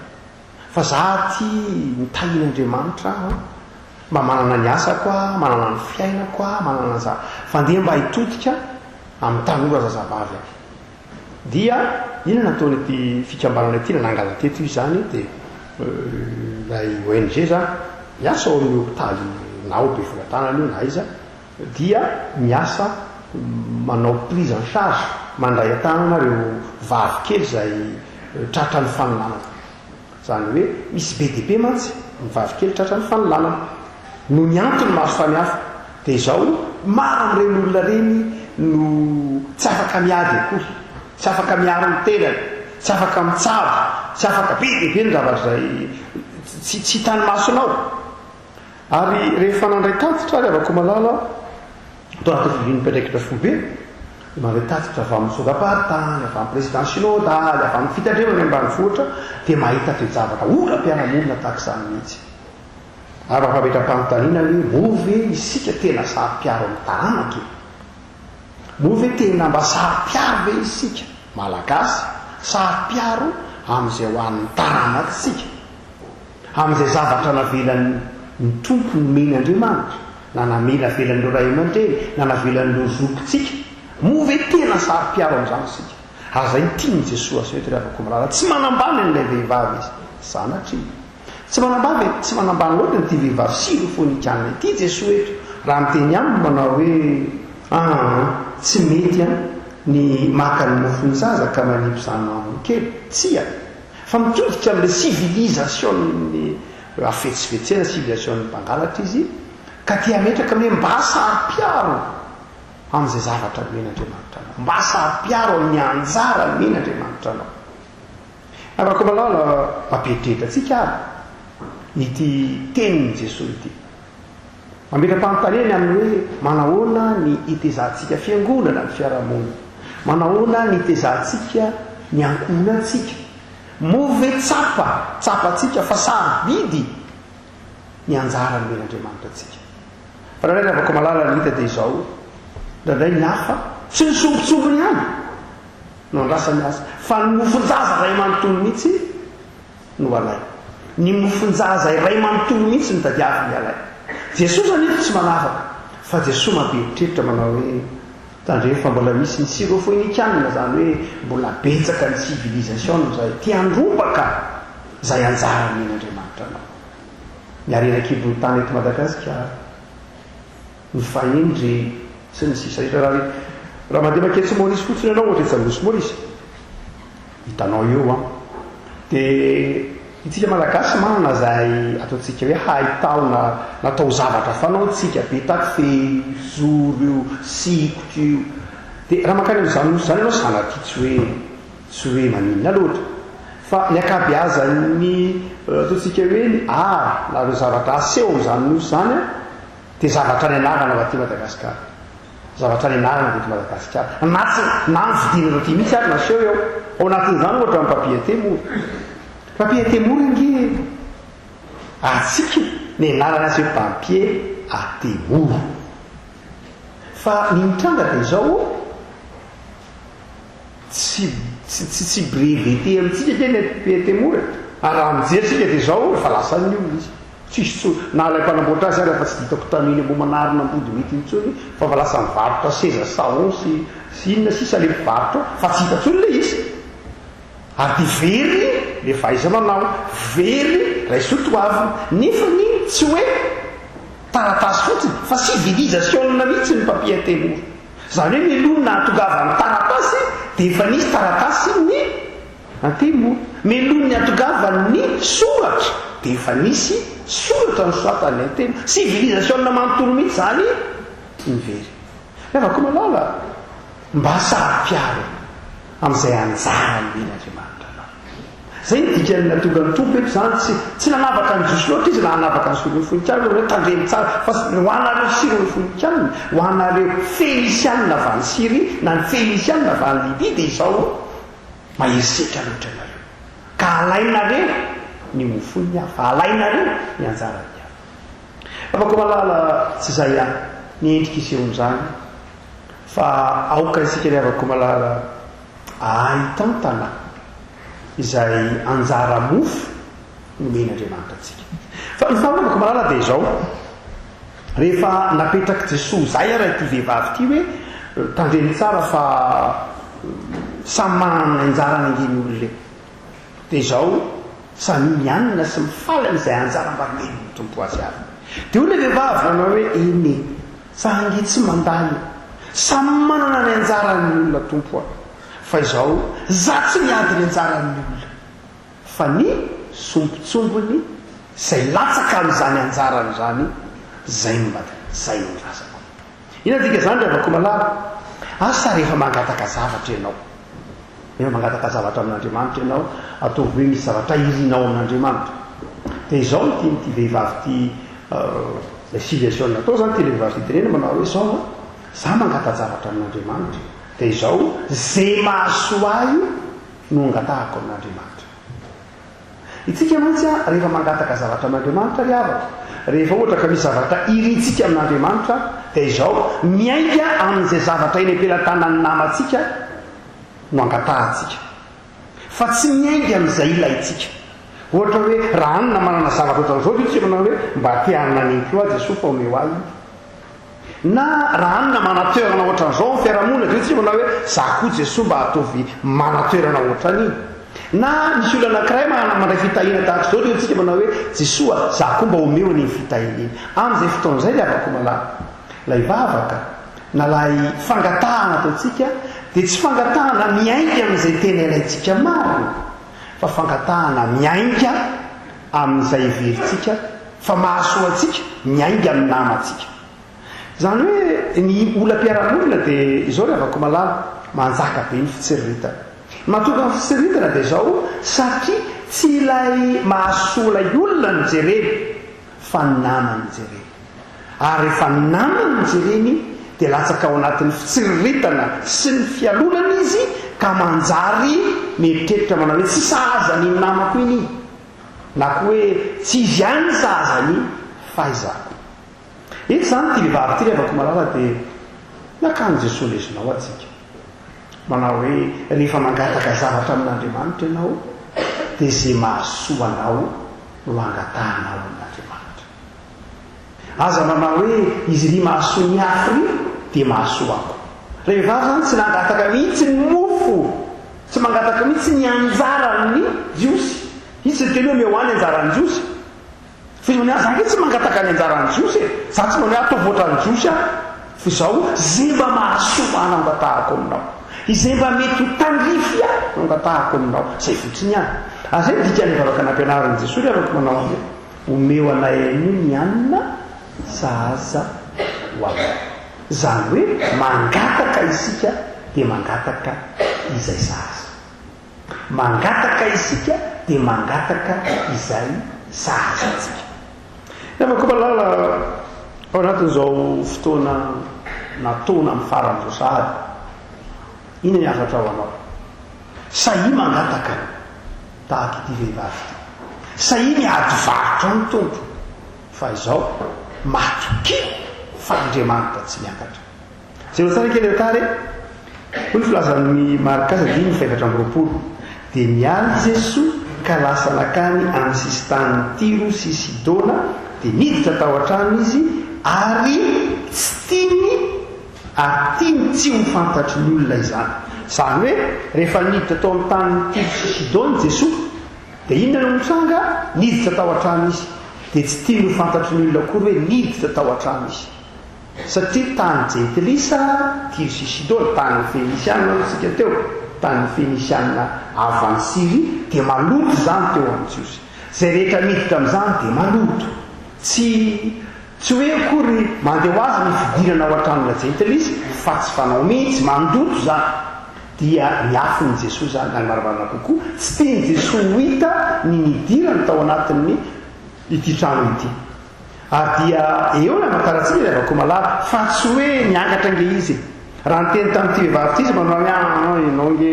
S1: fa za ty mitahin'andriamanitra mba manana ny asako a manana ny fiainako a manana za fandeha mba hitodika amin'ny tanora zazavavy ahy dia ina nataony ty fikambanana ty nanangana teto izy zany dia lay ONG zany miasa ao amin'ny hôpitaly nao be vola-tanana io na iza dia miasa manao prise en charge mandray an-tanana reo vavy kely zay tratra ny faminanana zany hoe misy be dibe mantsy mivavykely tratra ny fanolalana no ny antony maro samihafa dia izao maro amin'ireny olona reny no tsy afaka miady akory, tsy afaka miaro ny tenany, tsy afaka mitsabo, tsy afaka be dibe ny zavatra izay tsy hitany masonao. Ary rehefa nandray tatitra ary avako malala atao anaty vivin'ny mpiandraikitra fobe mandray tatitra avy amin'ny sodam-paharitany, avy amin'ny président synodaly, avy amin'ny fitandremana ambanivohitra dia mahita toe-javatra oram-piarahamonina tahaka izany mihitsy. Ary mampametra-panontaniana hoe move isika tena sary-piaro amin'ny taranaka e, move tena mba sary-piaro ve isika malagasy, sary-piaro amin'izay ho an'ny taranaka isika, amin'izay zavatra navelan'ny ny tompo ny mena Andriamanitra, na namela velan'ireo ray aman-dreny, na navelan'ireo zokintsika, move tena sary-piaro amin'izany isika. Ary izay tiany Jesosy asehoety rehefa malala tsy manambany an'ilay vehivavy izy sanatry tsy manambany loatra nyity vehivavy siro fonikanina ity Jesosy eto raha miteny aminy manao hoe tsy mety a ny maka ny mofony zaza ka manipy zanany kely tsy a fa mitodika amin'ilay civilisation afetsifetsena civilisation mpangalatra izy ka tia metraka amin'hoe mba sary-piaro amin'izay zavatra men'Andriamanitra anao, mba sary-piaro amin'ny anjara men'Andriamanitra anao. Afaka malala mampieritreritra antsika ary ity teniny Jesosy ity mametra-panontaniana amin'ny hoe manahoana ny itezantsika fiangonana ny fiarahamonina, manahoana ny itezantsika ny ankonantsika, move tsapatsika fa sarobidy ny anjara ny men'Andriamanitra antsika. Fa raha ray afaka malala ny hita dia izao ndraindray ny hafa tsy nisombotsongony ihany no andrasany azy fa ny mofonjaza ray manontolo mihitsy no alay, ny mofonjaza iray manontolo mihitsy no tadiaviny alay. Jesosy anefa tsy manafaka fa Jesosy mampieritreritra manao hoe tandrefa mbola misy ny sirofonikanina zany hoe mbola betsaka ny civilisation zay tiandropaka zay anjara men'Andriamanitra anao. Miarenak'Ibotany eto Madagasikara ny fahendry sy ny sisa raha mandeha maketsy Maorisy fotsiny ianao ohatra etsangosy Maorisy hitanao eo a dia itsika malagasy manana zay ataontsika hoe haitao natao zavatra fanaontsika be tafe zoro io sikotra io dia raha mankany amin'izany zany ianao zanaty tsy hoe maninona loatra fa ny akabeazany ataontsika hoe ny ary na reo zavatra aseho amin'izany nosy zany a dia zavatra ny anarana va ty Madagasikara, zavatra ny anarana va ty Madagasikara na nyvidinareo ty mihitsy ary naseho eo ao anatin'izany ohatra amin'ny papier temory nge atsika ny anarana aseho papier atemory fa ny mitranga dia izao tsy breveté amintsika ke ny papier temory ary raha mijery sika dia izao fa lasan'ny olona izy tsisy na lay mpanamboatra azy ary fa tsy ditako taniny mbo manarina ambody mety intsony fa lasa mivarotra seza saon sy inona sisa le mpivarotra fa tsy hita tsony le izy ary dia very le vaiza manao very ray sotoavy nefa ny tsy hoe taratasy fotsiny fa civilisation na mihitsy ny papier temory zany hoe melona atongavany taratasy dia efa nisy taratasy ny antemory, melony atongavany soratra dia efa nisy soratra ny soatany antemory, civilisation na manontolo mihitsy zany ny very. Rehefa koa malala mba sary-piaro amin'izay anjara ny men'Andriamanitra anao. Zay ny dikany tonga ny tompo eto zany tsy nanavaka ny Jiosy loatra izy na nanavaka ny sirony-fonikanina hoe tandremy tsara fa ho anareo sirony-fonikanina, ho anareo felisianina va ny Siry na ny felisianina va ny Liby dia izao maherisika loatra ianareo ka alainareo ny mofony hafa, alainareo ny anjarany hafa. Afaka malala tsy izay ihany ny endrika isehon'izany fa aoka isika ny afaka malala ahitantana izay anjara mofo no men'Andriamanitra antsika. Fa ny fanaovako malala dia izao rehefa napetraky Jesosy zay ara ity vehivavy ity hoe tandreny tsara fa samy manana anjarany angeny olona dia izao samy mianina sy mifaly amin'izay anjara mba meny tompo azy avy dia olona vehivavy nanao hoe eny sange tsy mandaly samy manana ny anjarany olona tompo ahy fa izao za tsy miady ny anjarany olona fa ny sompitsombony zay latsaka amin'izany anjarany zany zay zay nonrazako ina dika zany reavako malala asa rehefa mangataka zavatra ianao rehefa mangataka zavatra amin'andriamanitra ianao ataovy hoe misy zavatra irinao amin'andriamanitra dia izao ty vehivavy ty situation natao zany ty vehivavy ty tenena manao hoe zao za mangata zavatra amin'andriamanitra dia izao zay mahasoa ahy no angatahako amin'andriamanitra itsika mantsy a rehefa mangataka zavatra amin'andriamanitra ry avaka rehefa ohatra ka misy zavatra irintsika amin'andriamanitra dia izao miainga amin'izay zavatra eny ampelantanany namatsika no angatahantsika fa tsy miainga amin'izay ilayntsika ohatra hoe raha anina manana zavatra ohatran'izao tsika manao hoe mba tianina nenko a jesosy fa omeo ahy na raha anina manatoerana ohatran'izao ny fiarahamonina dia tsika manao hoe za koa jesosy mba ataovy manatoerana ohatran'iny na misy olo anankiray mandray fitahina tahaka izao dia tsika manao hoe jesoa za koa mba omeo an'iny fitahina iny amin'izay fotoan'izay liavako malala lay vavaka na lay fangatahana ataotsika dia tsy fangatahana miainga amin'izay tena ilayntsika marina fa fangatahana miainga amin'izay veritsika fa mahasoatsika miainga amin'ny namatsika zany hoe ny olam-piarahamonina dia izao rehavako malala manjaka be ny fitsiriritana mahatonga ny fitsiriritana dia izao satria tsy ilay mahasoa lay olona ny jereny fa ny namany jereny ary rehefa ny namany ny jereny dia latsaka ao anatin'ny fitsiriritana sy ny fialolana izy ka manjary mieritreritra manao hoe tsy sahazany ny namako iny na koa hoe tsy izy ihany sahazany fa izako eto zany ty vehivavy ty rehavako malala dia nakany jesosy lesinao atsika manao hoe rehefa mangataka zavatra amin'andriamanitra ianao dia zay mahasoa anao no angatahanao amin'andriamanitra aza manao hoe izy ry mahasoa ny afo ry dia mahasoa ako rehevavy zany tsy nangataka mihitsy ny mofo tsy mangataka mihitsy ny anjarany jiosy izy tsy teny hoe meo any anjarany jiosy fa izy mania zany tsy mangataka ny anjarany jiosy za tsy mania atao voatrany jiosy a fa izao zay mba mahasoa ana angatahako aminao izay mba mety ho tandrify a no angatahako aminao zay fotsiny any azay dikany vavaka nampianaran'i jesosy afaka manao hoe omeo anay an'io ny anina sahaza ho ao zany hoe mangataka isika dia mangataka izay sahaza mangataka isika dia mangataka izay sahazatsika afaka malala ao anatin'izao fotoana nataona amin'ny farany rosady ina ny afatra ao anao sahi mangataka tahaka ity vehivavy ty sahi miady varotra ny tompo fa izao matoky fa andriamanitra tsy miakatra zay tsara kely retary ho ny filazan'ny marikasa dia ny faefatra am'roapolo dia mialy jesosy ka lasa nakany amin'ny sisytan'ny Tiro sy Sidona dia niditra tao an-trano izy ary tsy tiany ary tiany tsy ho fantatry ny olona izany zany hoe rehefa niditra tao amin'ny tany Tiro sy Sidona jesosy dia inona no mitsanga niditra tao an-trano izy dia tsy tiany ho fantatry ny olona akory hoe niditra tao an-trano izy satria tany jentilisa Tiro sy Sidona tany Fenisiana sika teo tany Fenisiana avy any Siria dia maloto zany teo amin'ny Jiosy zay rehetra miditra amin'izany dia maloto tsy hoe akory mandeha ho azy ny fidirana ao an-tranona jentilisa fa tsy fanao mihitsy mandoto zany dia miafiny Jesosy zany any marimarina kokoa tsy tiany Jesosy ho hita ny nidirany tao anatin'ny ity trano ity ary dia eo ny amataratsika rehavako malala fa tsy hoe miangatra nge izy raha nyteny tamin'ity vehivavy ty izy manao hoe ianao nge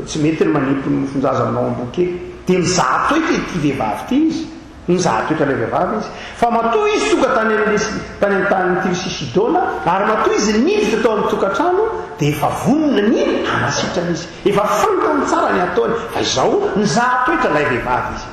S1: tsy mety ny manipy ny fonjaza aminao amboke dia mizato eky ity vehivavy ty izy mizato etra ilay vehivavy izy fa matoa izy tonga tany amin'ny tany Tiro sy Sidona ary matoa izy niditra tao amin'ny tokantrano dia efa vonona ny anasitrana izy efa fantany tsara ny ataony fa izao mizato etra ilay vehivavy izy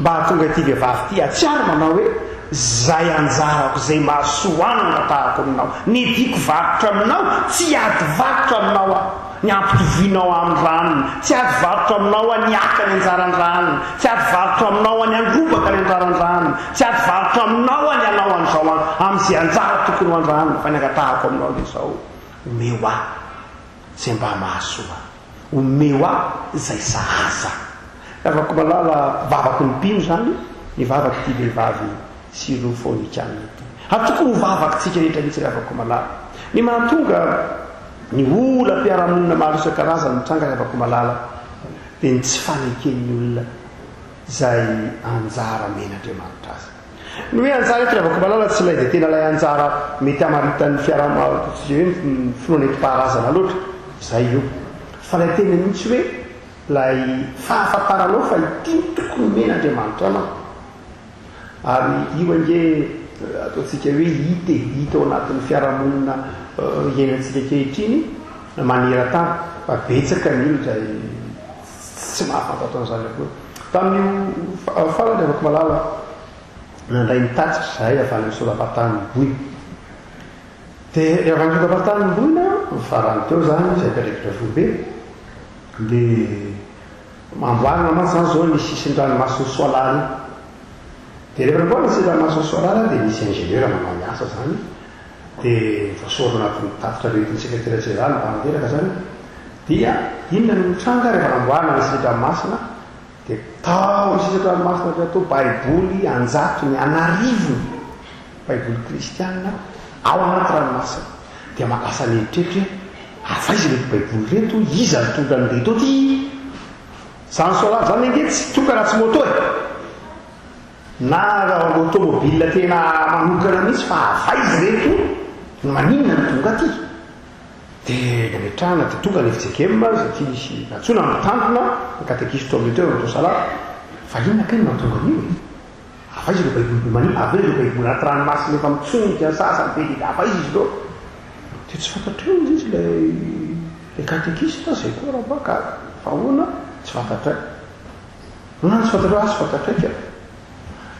S1: mba hatonga ity vehivavy ty atsiary manao hoe zay anjarako zay mahasoana angatahako aminao ny diako varotra aminao tsy ady varotra aminao a ny ampitovinao amin'ny ranony tsy ady varotra aminao a ny aka ny anjarany ranony tsy ady varotra aminao a ny androbaka ny anjarany ranony tsy ady varotra aminao a ny anao an'izao amin'izay anjara tokony ho andranony fa ny angatahako aminao izao omeo ahy zay mba mahasoa omeo ahy zay sahaza afaka malala vavaky ny mpino zany ny vavaky ty vehivavy sy ro fonikany tokony ho vavakytsika rehetra mihitsy le afaka malala ny mahatonga ny ola mpiaramonina maro isan-karazany mitranga le afaka malala dia ny tsy faneken'ny olona zay anjara men'Andriamanitra azy ny hoe anjara eto le afaka malala tsy ilay dia tena lay anjara mety amaritan'ny fiarahamonina finoaneti-paharazana loatra zay io fa lay tena mihitsy hoe lay fahafantaranao fa ity tokony men'Andriamanitra anao ary io ange ataontsika hoe hita ao anatin'ny fiarahamonina iainantsika kehitriny maneran-tany fa betsaka ny indray tsy mahafantatra an'izany akory tamin'io farany afaka malala nandray nitatsika zahay avy any solapatan'ny boina dia avy any solapatan'ny boina farany teo zany zay mpiaraikitra vobe dia mamboarina mantsy zany zao ny sisin-dranomasiny soalala dia rehefa namboarina sisin-dranomasiny soalala dia misy ingénieur manao miasa zany dia voasorona anatin'ny tatitra rehetin'ny secrétaire général mba manderaka zany dia inona no mitranga rehefa namboarina ny sisin-dranomasina dia tao ny sisin-dranomasina dia atao baiboly anjatony anarivony baiboly kristianina ao anaty ranomasina dia malasa ny eritreritra afa izy reto baiboly reto iza tonga ny reto ty zany soalala zany ange tsy tonga raha tsy moto na automobile tena manokana mihitsy fa afa izy reto maninona ny tonga ty dia nametrahana dia tonga ny fitsekema zay ty misy natsona mitandrona katekisitra amretreo atao salata fa inona kay mahatonga an'io afa izy le baiboly mani avy le baiboly anaty ranomasina efa mitsonika sasany be dia afa izy loa dia tsy fantatreo izy le katekisitra zay koa raha bakaka fa hoana tsy fantatray nonany tsy fantatreo azy fantatraika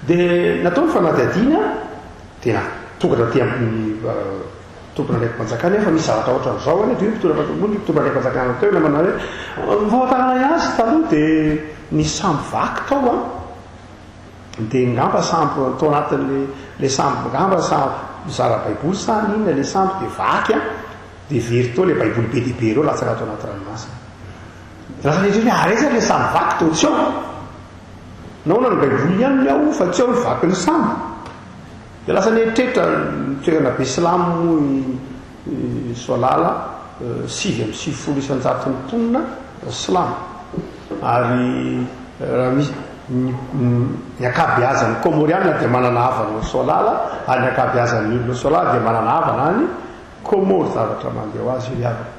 S1: dia natao ny fanadihadiana dia tonga raty amin'ny tompona ndraiky mpanjakany fa misy zavatra ohatra n'izao any dia mpitondra ndraiky mpanjakana teo namana hoe mifahatarana azy taloha dia ny sambo vaky tao a dia ngamba sambo tao anatin'le sambo ngamba sambo mizara baiboly sa inona le sambo dia vaky a dia very tao le baiboly be dehibe reo latsaka tao anaty ranomasina lasa lehetra hoe areza le sambo vaky tao tsy ao naona ny baiboly ihany ny ao fa tsy ao ny vaky ny sambo dia lasa neritreritra toerana be silamo soalala 5 isanjaton'ny tonona silamo ary raha misy ny akabeazan'ny komoriana dia manana havana soalala ary ny akabeazan'ny olona soalala dia manana havana any komory zavatra mandeha ho azy io havana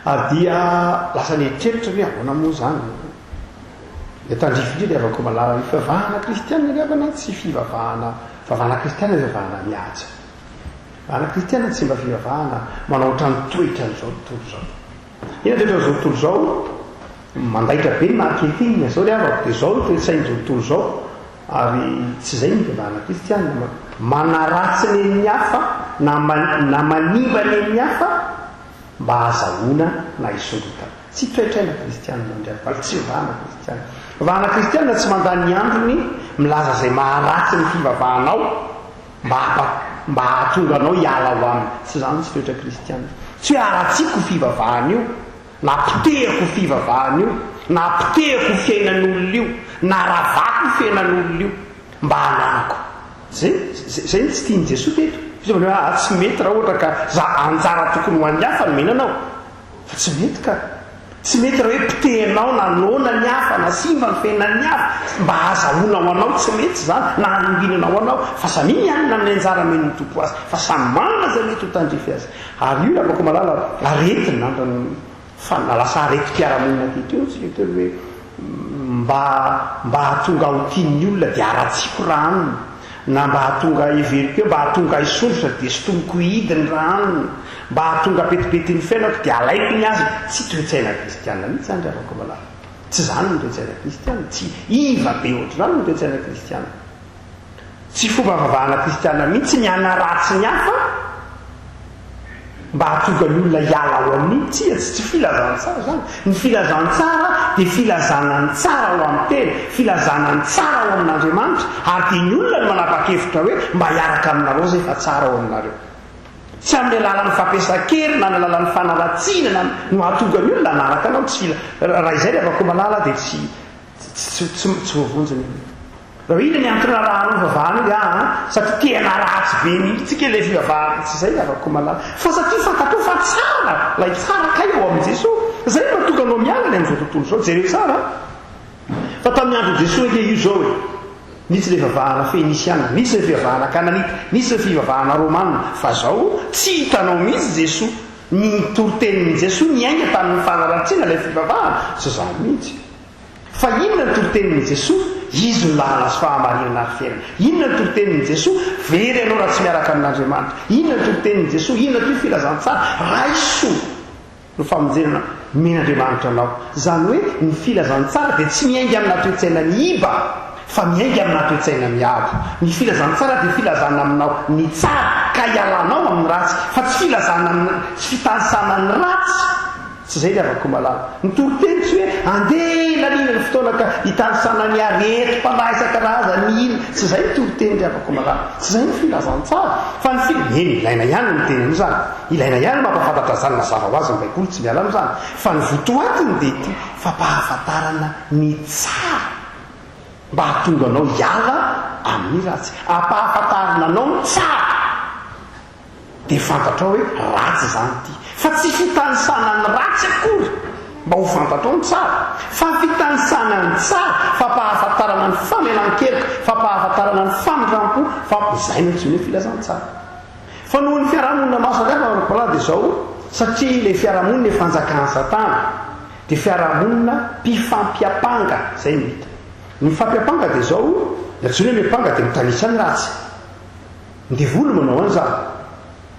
S1: ary dia lasa neritreritra hoe ahoana moa zany dia tandrifindrindra avako malala ny fivavahana kristianina ny havana tsy fivavahana kristianina fivavahana mihaja vahana kristianina tsy mba fivavahana manao ohatrany toetra n'izao tontolo zao ina toetra n'izao tontolo zao mandaitra be ny marketing zao le avako dia zao toetsain'izao tontolo zao ary tsy zay ny fivavahana kristianina manaratsiny amin'ny hafa na manimba ny amin'ny hafa mba hazahoana na hisondrotana tsy toetraina kristianina mandray tsy fivavahana kristianina fivavahana kristianina tsy mandany androny milaza zay maharatsy ny fivavahanao mba hahatonga anao hiala ho aminy tsy zany tsy toetra kristianina tsy hoe aratsiko fivavahana io na potehako fivavahana io na potehako fiainan'olona io na ravako fiainan'olona io mba hananako zay tsy tiany Jesosy teto fizavany hoe tsy mety raha ohatra ka za anjara tokony ho an'ny hafa no menanao fa tsy mety ka tsy mety raha hoe potehinao na nona ny hafa na simba ny fiainan'ny hafa mba azahoana ho anao tsy mety zany na hanombinana ho anao fa samy ianina amin'ny anjara men'ny tompo azy fa samy manana zay mety ho tandrify azy ary io afaka malala aretiny nandrany fa nalasa areti-piaramonina kehitreo tsy hoe mba hahatonga ho tian'ny olona dia aratsiko raha aminy na mba hahatonga everiko mba hahatonga hisondrotra dia sotomoko hidiny raha aminy mba hahatonga petipetiny fiainako dia alaiko ny azy tsy toetsaina kristianina mihitsy zany afaka malala tsy zany ny toetsaina kristianina tsy iva be ohatra zany ny toetsaina kristianina tsy fomba vavahana kristianina mihitsy ny anaratsy ny hafa mba hahatonga ny olona hiala ao amin'iny tsy filazantsara zany ny filazantsara dia filazana ny tsara ao amin'ny tena filazana ny tsara ao amin'Andriamanitra ary dia ny olona ny manapa-kevitra hoe mba hiaraka aminareo zay fa tsara ao aminareo tsy amin'ny alalan'ny fampiasa-kery na ny alalan'ny fanalatsiana no hahatonga ny olona hanaraka anao tsy raha izay le afaka malala dia tsy voavonjany raha ina ny antona rahano vavahana satria tena ratsy be mihitsika ilay fivavahana tsy zay afako malala fa satria fantatao fa tsara lay tsara ka eo amin'i Jesosy zay mahatonga anao miala ny amin'izao tontolo zao jereo tsara fa tamin'ny andro Jesosy eke io zao nisy le fivavahana fenisiana nisy le fivavahana kananita nisy le fivavahana romana fa zao tsy hitanao mihitsy Jesosy ny toritenin'i Jesosy niainga tamin'ny fanaratsiana ilay fivavahana tsy zany mihitsy fa inona ny toritenin'i Jesosy izy nolana sy fahamarinana ary fiainana inona ny toritenin'i Jesosy very ianao raha tsy miaraka amin'Andriamanitra inona ny toritenin'i Jesosy inona toy filazantsara raisoa no famonjenana men'Andriamanitra anao zany hoe ny filazantsara dia tsy miainga amina toe-tsaina miiba fa miainga amina toe-tsaina miady ny filazantsara dia filazana aminao ny tsara ka ialanao amin'ny ratsy fa tsy filazana tsy fitanisana ny ratsy tsy zay le afako malala ny toriteny tsy hoe andeha nalina ny fotoana ka hitanisana ny areto mpanahy isan-karazany ina tsy zay ny toriteny le afako malala tsy zay ny filazantsara fa ny eny ilaina ihany ny teny an'izany ilaina ihany mampafantatra zany mazava ho azy ny baiboly tsy miala amin'izany fa ny votoatiny dia ty fampahafantarana ny tsara mba hahatonga anao hiala amin'ny ratsy ampahafantarana anao ny tsara dia fantatrao hoe ratsy zany ty fa tsy fitanisana ny ratsy akory mba ho fantatrao ny tsara fa fitanisana ny tsara fampahafantarana ny famelan-keloka fampahafantarana ny famindrampo fa zay no tsy hoe filazantsara fa noho ny fiarahamonina masagafa dia zao satria ilay fiarahamonina fanjakan'ny satana dia fiarahamonina mpifampiapanga zay mita ny fampiapanga dia zao tsy hoe mipanga dia mitanisa ny ratsy ndevolo manao an'izany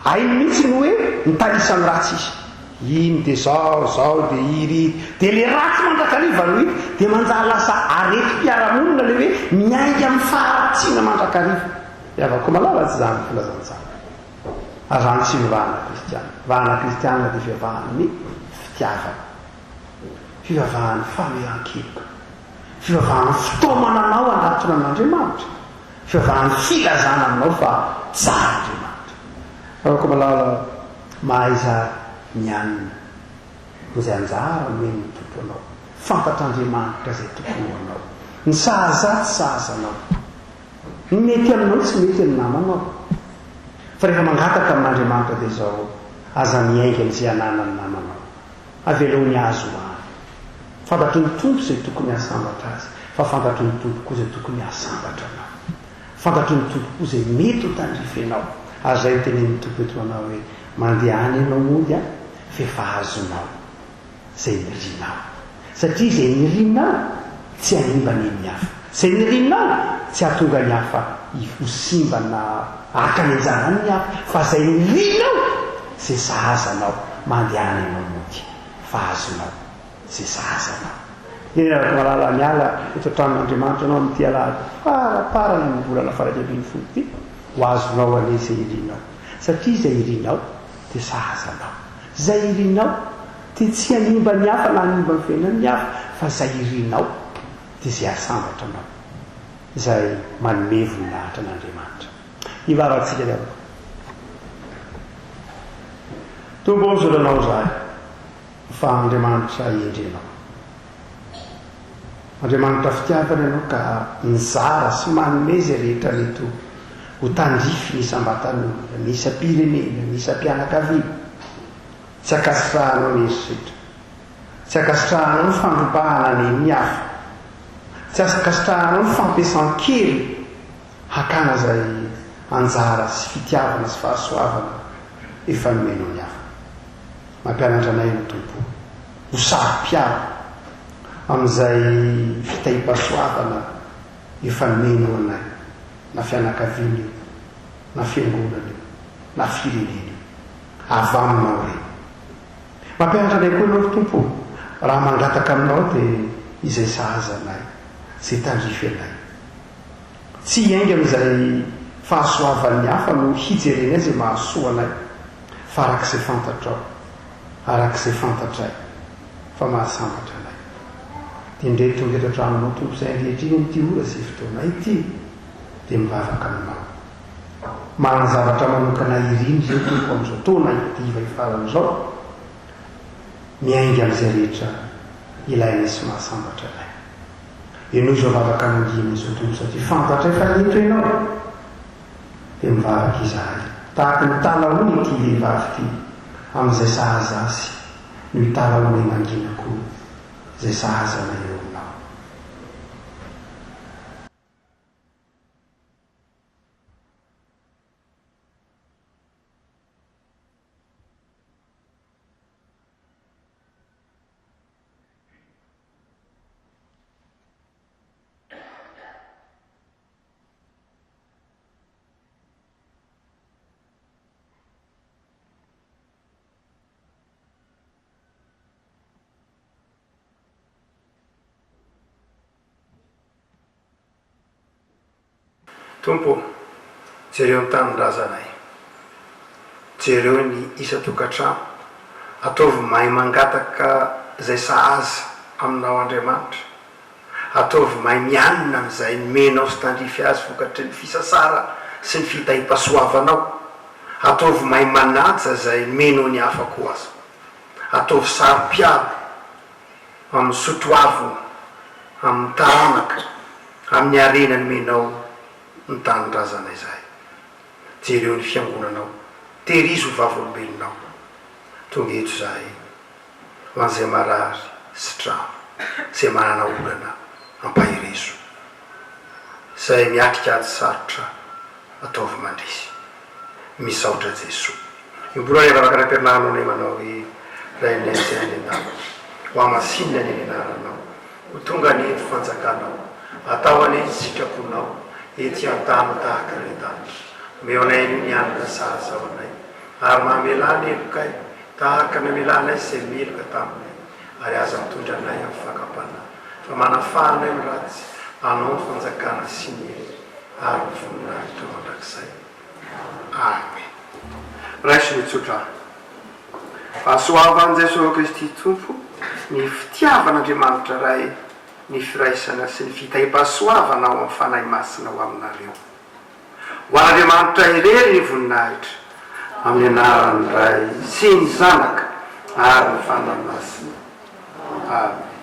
S1: ainy mihitsy no hoe mitanisa ny ratsy izy iny dia zao dia iry dia le ratsy mandrakariva no hita dia manjary lasa arety mpiarahamonina le hoe miainga amin'ny faharatsiana mandrakariva iavako malala tsy zany filazantsara azany tsy mivahana kristiana vahana kristiana dia fivavahany fitiavana fivavahany fameran-keloka fivavahany fitomananao anatona an'Andriamanitra fivavahany filazana aminao fa tsara Andriamanitra afako malala mahaiza mianina izay anjara meny ny tompo anao fantatr'Andriamanitra izay tokony anao ny sahazatsy sahazanao ny mety aminao tsy mety amin'ny namanao fa rehefa mangataka amin'Andriamanitra dia zao aza miainga n'izay ananany namanao avelao ny azo any fantatry ny tompo izay tokony hasambatra azy fa fantatry ny tompo koa izay tokony hasambatra anao fantatry ny tompo koa izay mety ho tandrify anao azay tenen'ny tompo eto anao hoe mandeha any ianao mody a fefahazonao zay nirinao satria izay nirinao tsy hanimba ny mihafa zay nirinao tsy hahatonga ny hafa ho simba na akany anjarany ny hafa fa zay nirinao zay sahazanao mandeha any ianao mody fahazonao zay sahazanao eny araka malala miala eto tramin'Andriamanitra anao amin'ity alahady faraparana ny volana farakabiny folo ty ho azonao ane zay irinao satria zay irinao dia sahazanao zay irinao dia tsy hanimba ny hafa na hanimba ny fiainany ny hafa fa zay irinao dia zay asambatra anao zay manome voninahitra an'Andriamanitra ivavatsika liavako tombo zoranao zay fa Andriamanitra iendrenao Andriamanitra fitiavana ianao ka nizara sy manome zay rehetra reto ho tandrify ny sambatan'olona ny isam-pirenena ny isam-pianakaviana tsy akasitrahanao ny esosetra tsy akasitrahanao ny fandrompahana ny mihafa tsy akasitrahanao ny fampiasan-kely hakana zay anjara sy fitiavana sy fahasoavana efa nomenao ny hafa mampianatra anay ny tompo ho saro-piaro amin'izay fitahipasoavana efa nomenao anay na fianakaviana io na fiangonana io na firenena io avy aminao reny mampianatra anay koa ianao tompo raha mangataka aminao dia izay sahazanay zay tandrify anay tsy hiainga amin'izay fahasoavan'ny hafa no hijerenay zay mahasoa anay fa arak'izay fantatrao arak'izay fantatray fa mahasambatra anay dia indray tonga eto an-tramonao tompo izay anrehetriny amin'ity ora zay fotoana ity dia mivavaka aminao manana zavatra manokana iriny zay tompo amin'izao taona idiva ifaran'izao miainga amin'izay rehetra ilainay sy mahasambatra anay ianao izao vavaka mangina izao tompo satria fantatra efa neto ianao dia mivavaka izahay tahaka ny talaony ity vehivavy ity amin'izay sahaza azy no hitalaony manginako izay sahazana eo aminao. Tompo, jereo ny tanindrazanay, jereo ny isa tokantrano, ataovy mahay mangataka izay sahaza aminao Andriamanitra, ataovy mahay mianina amin'izay menao sy tandrify azy vokatry ny fisasara sy ny fitahipasoavanao, ataovy mahay manaja izay menao ny afako azy, ataovy saro-piaro amin'ny sotroavina, amin'ny taranaka, amin'ny arenany menao ny tanindrazana izay. Jereo ny fiangonanao, terizo vavolombelonao, tonga eto izahay ho an'izay marary sy trano izay manana olana ampahirezo, izay miatrika ady sarotra ataovy mandresy, misaotra Jesosy. Imbola ny varakarapelinanao ny manao hoe ray naizay any anao, ho amasinina ny anaranao, ho tonga ny eto fanjakanao, atao any sitraponao ety an-tany tahaka rehetanitra, omeo anay ny anana sahaza ao anay, ary mamelany elokay tahaka namelanay izay meloka taminay, ary aza mitondra anay amin'ny fakapana, fa manafahanay ny ratsy, anao ny fanjakana sy ny elo, ary ny voninahitra mandrakizay. Amen. Raisy mitsotra. Asoavan' Jesosy Kristy Tompo, ny fitiavan'Andriamanitra ray, ny firaisana sy ny fitahipasoavana ao amin'ny fanahy masina ho aminareo. Ho an'Andriamanitra irery ny voninahitra, amin'ny anaran'ny Ray sy ny Zanaka ary ny fanahy masina. Amen.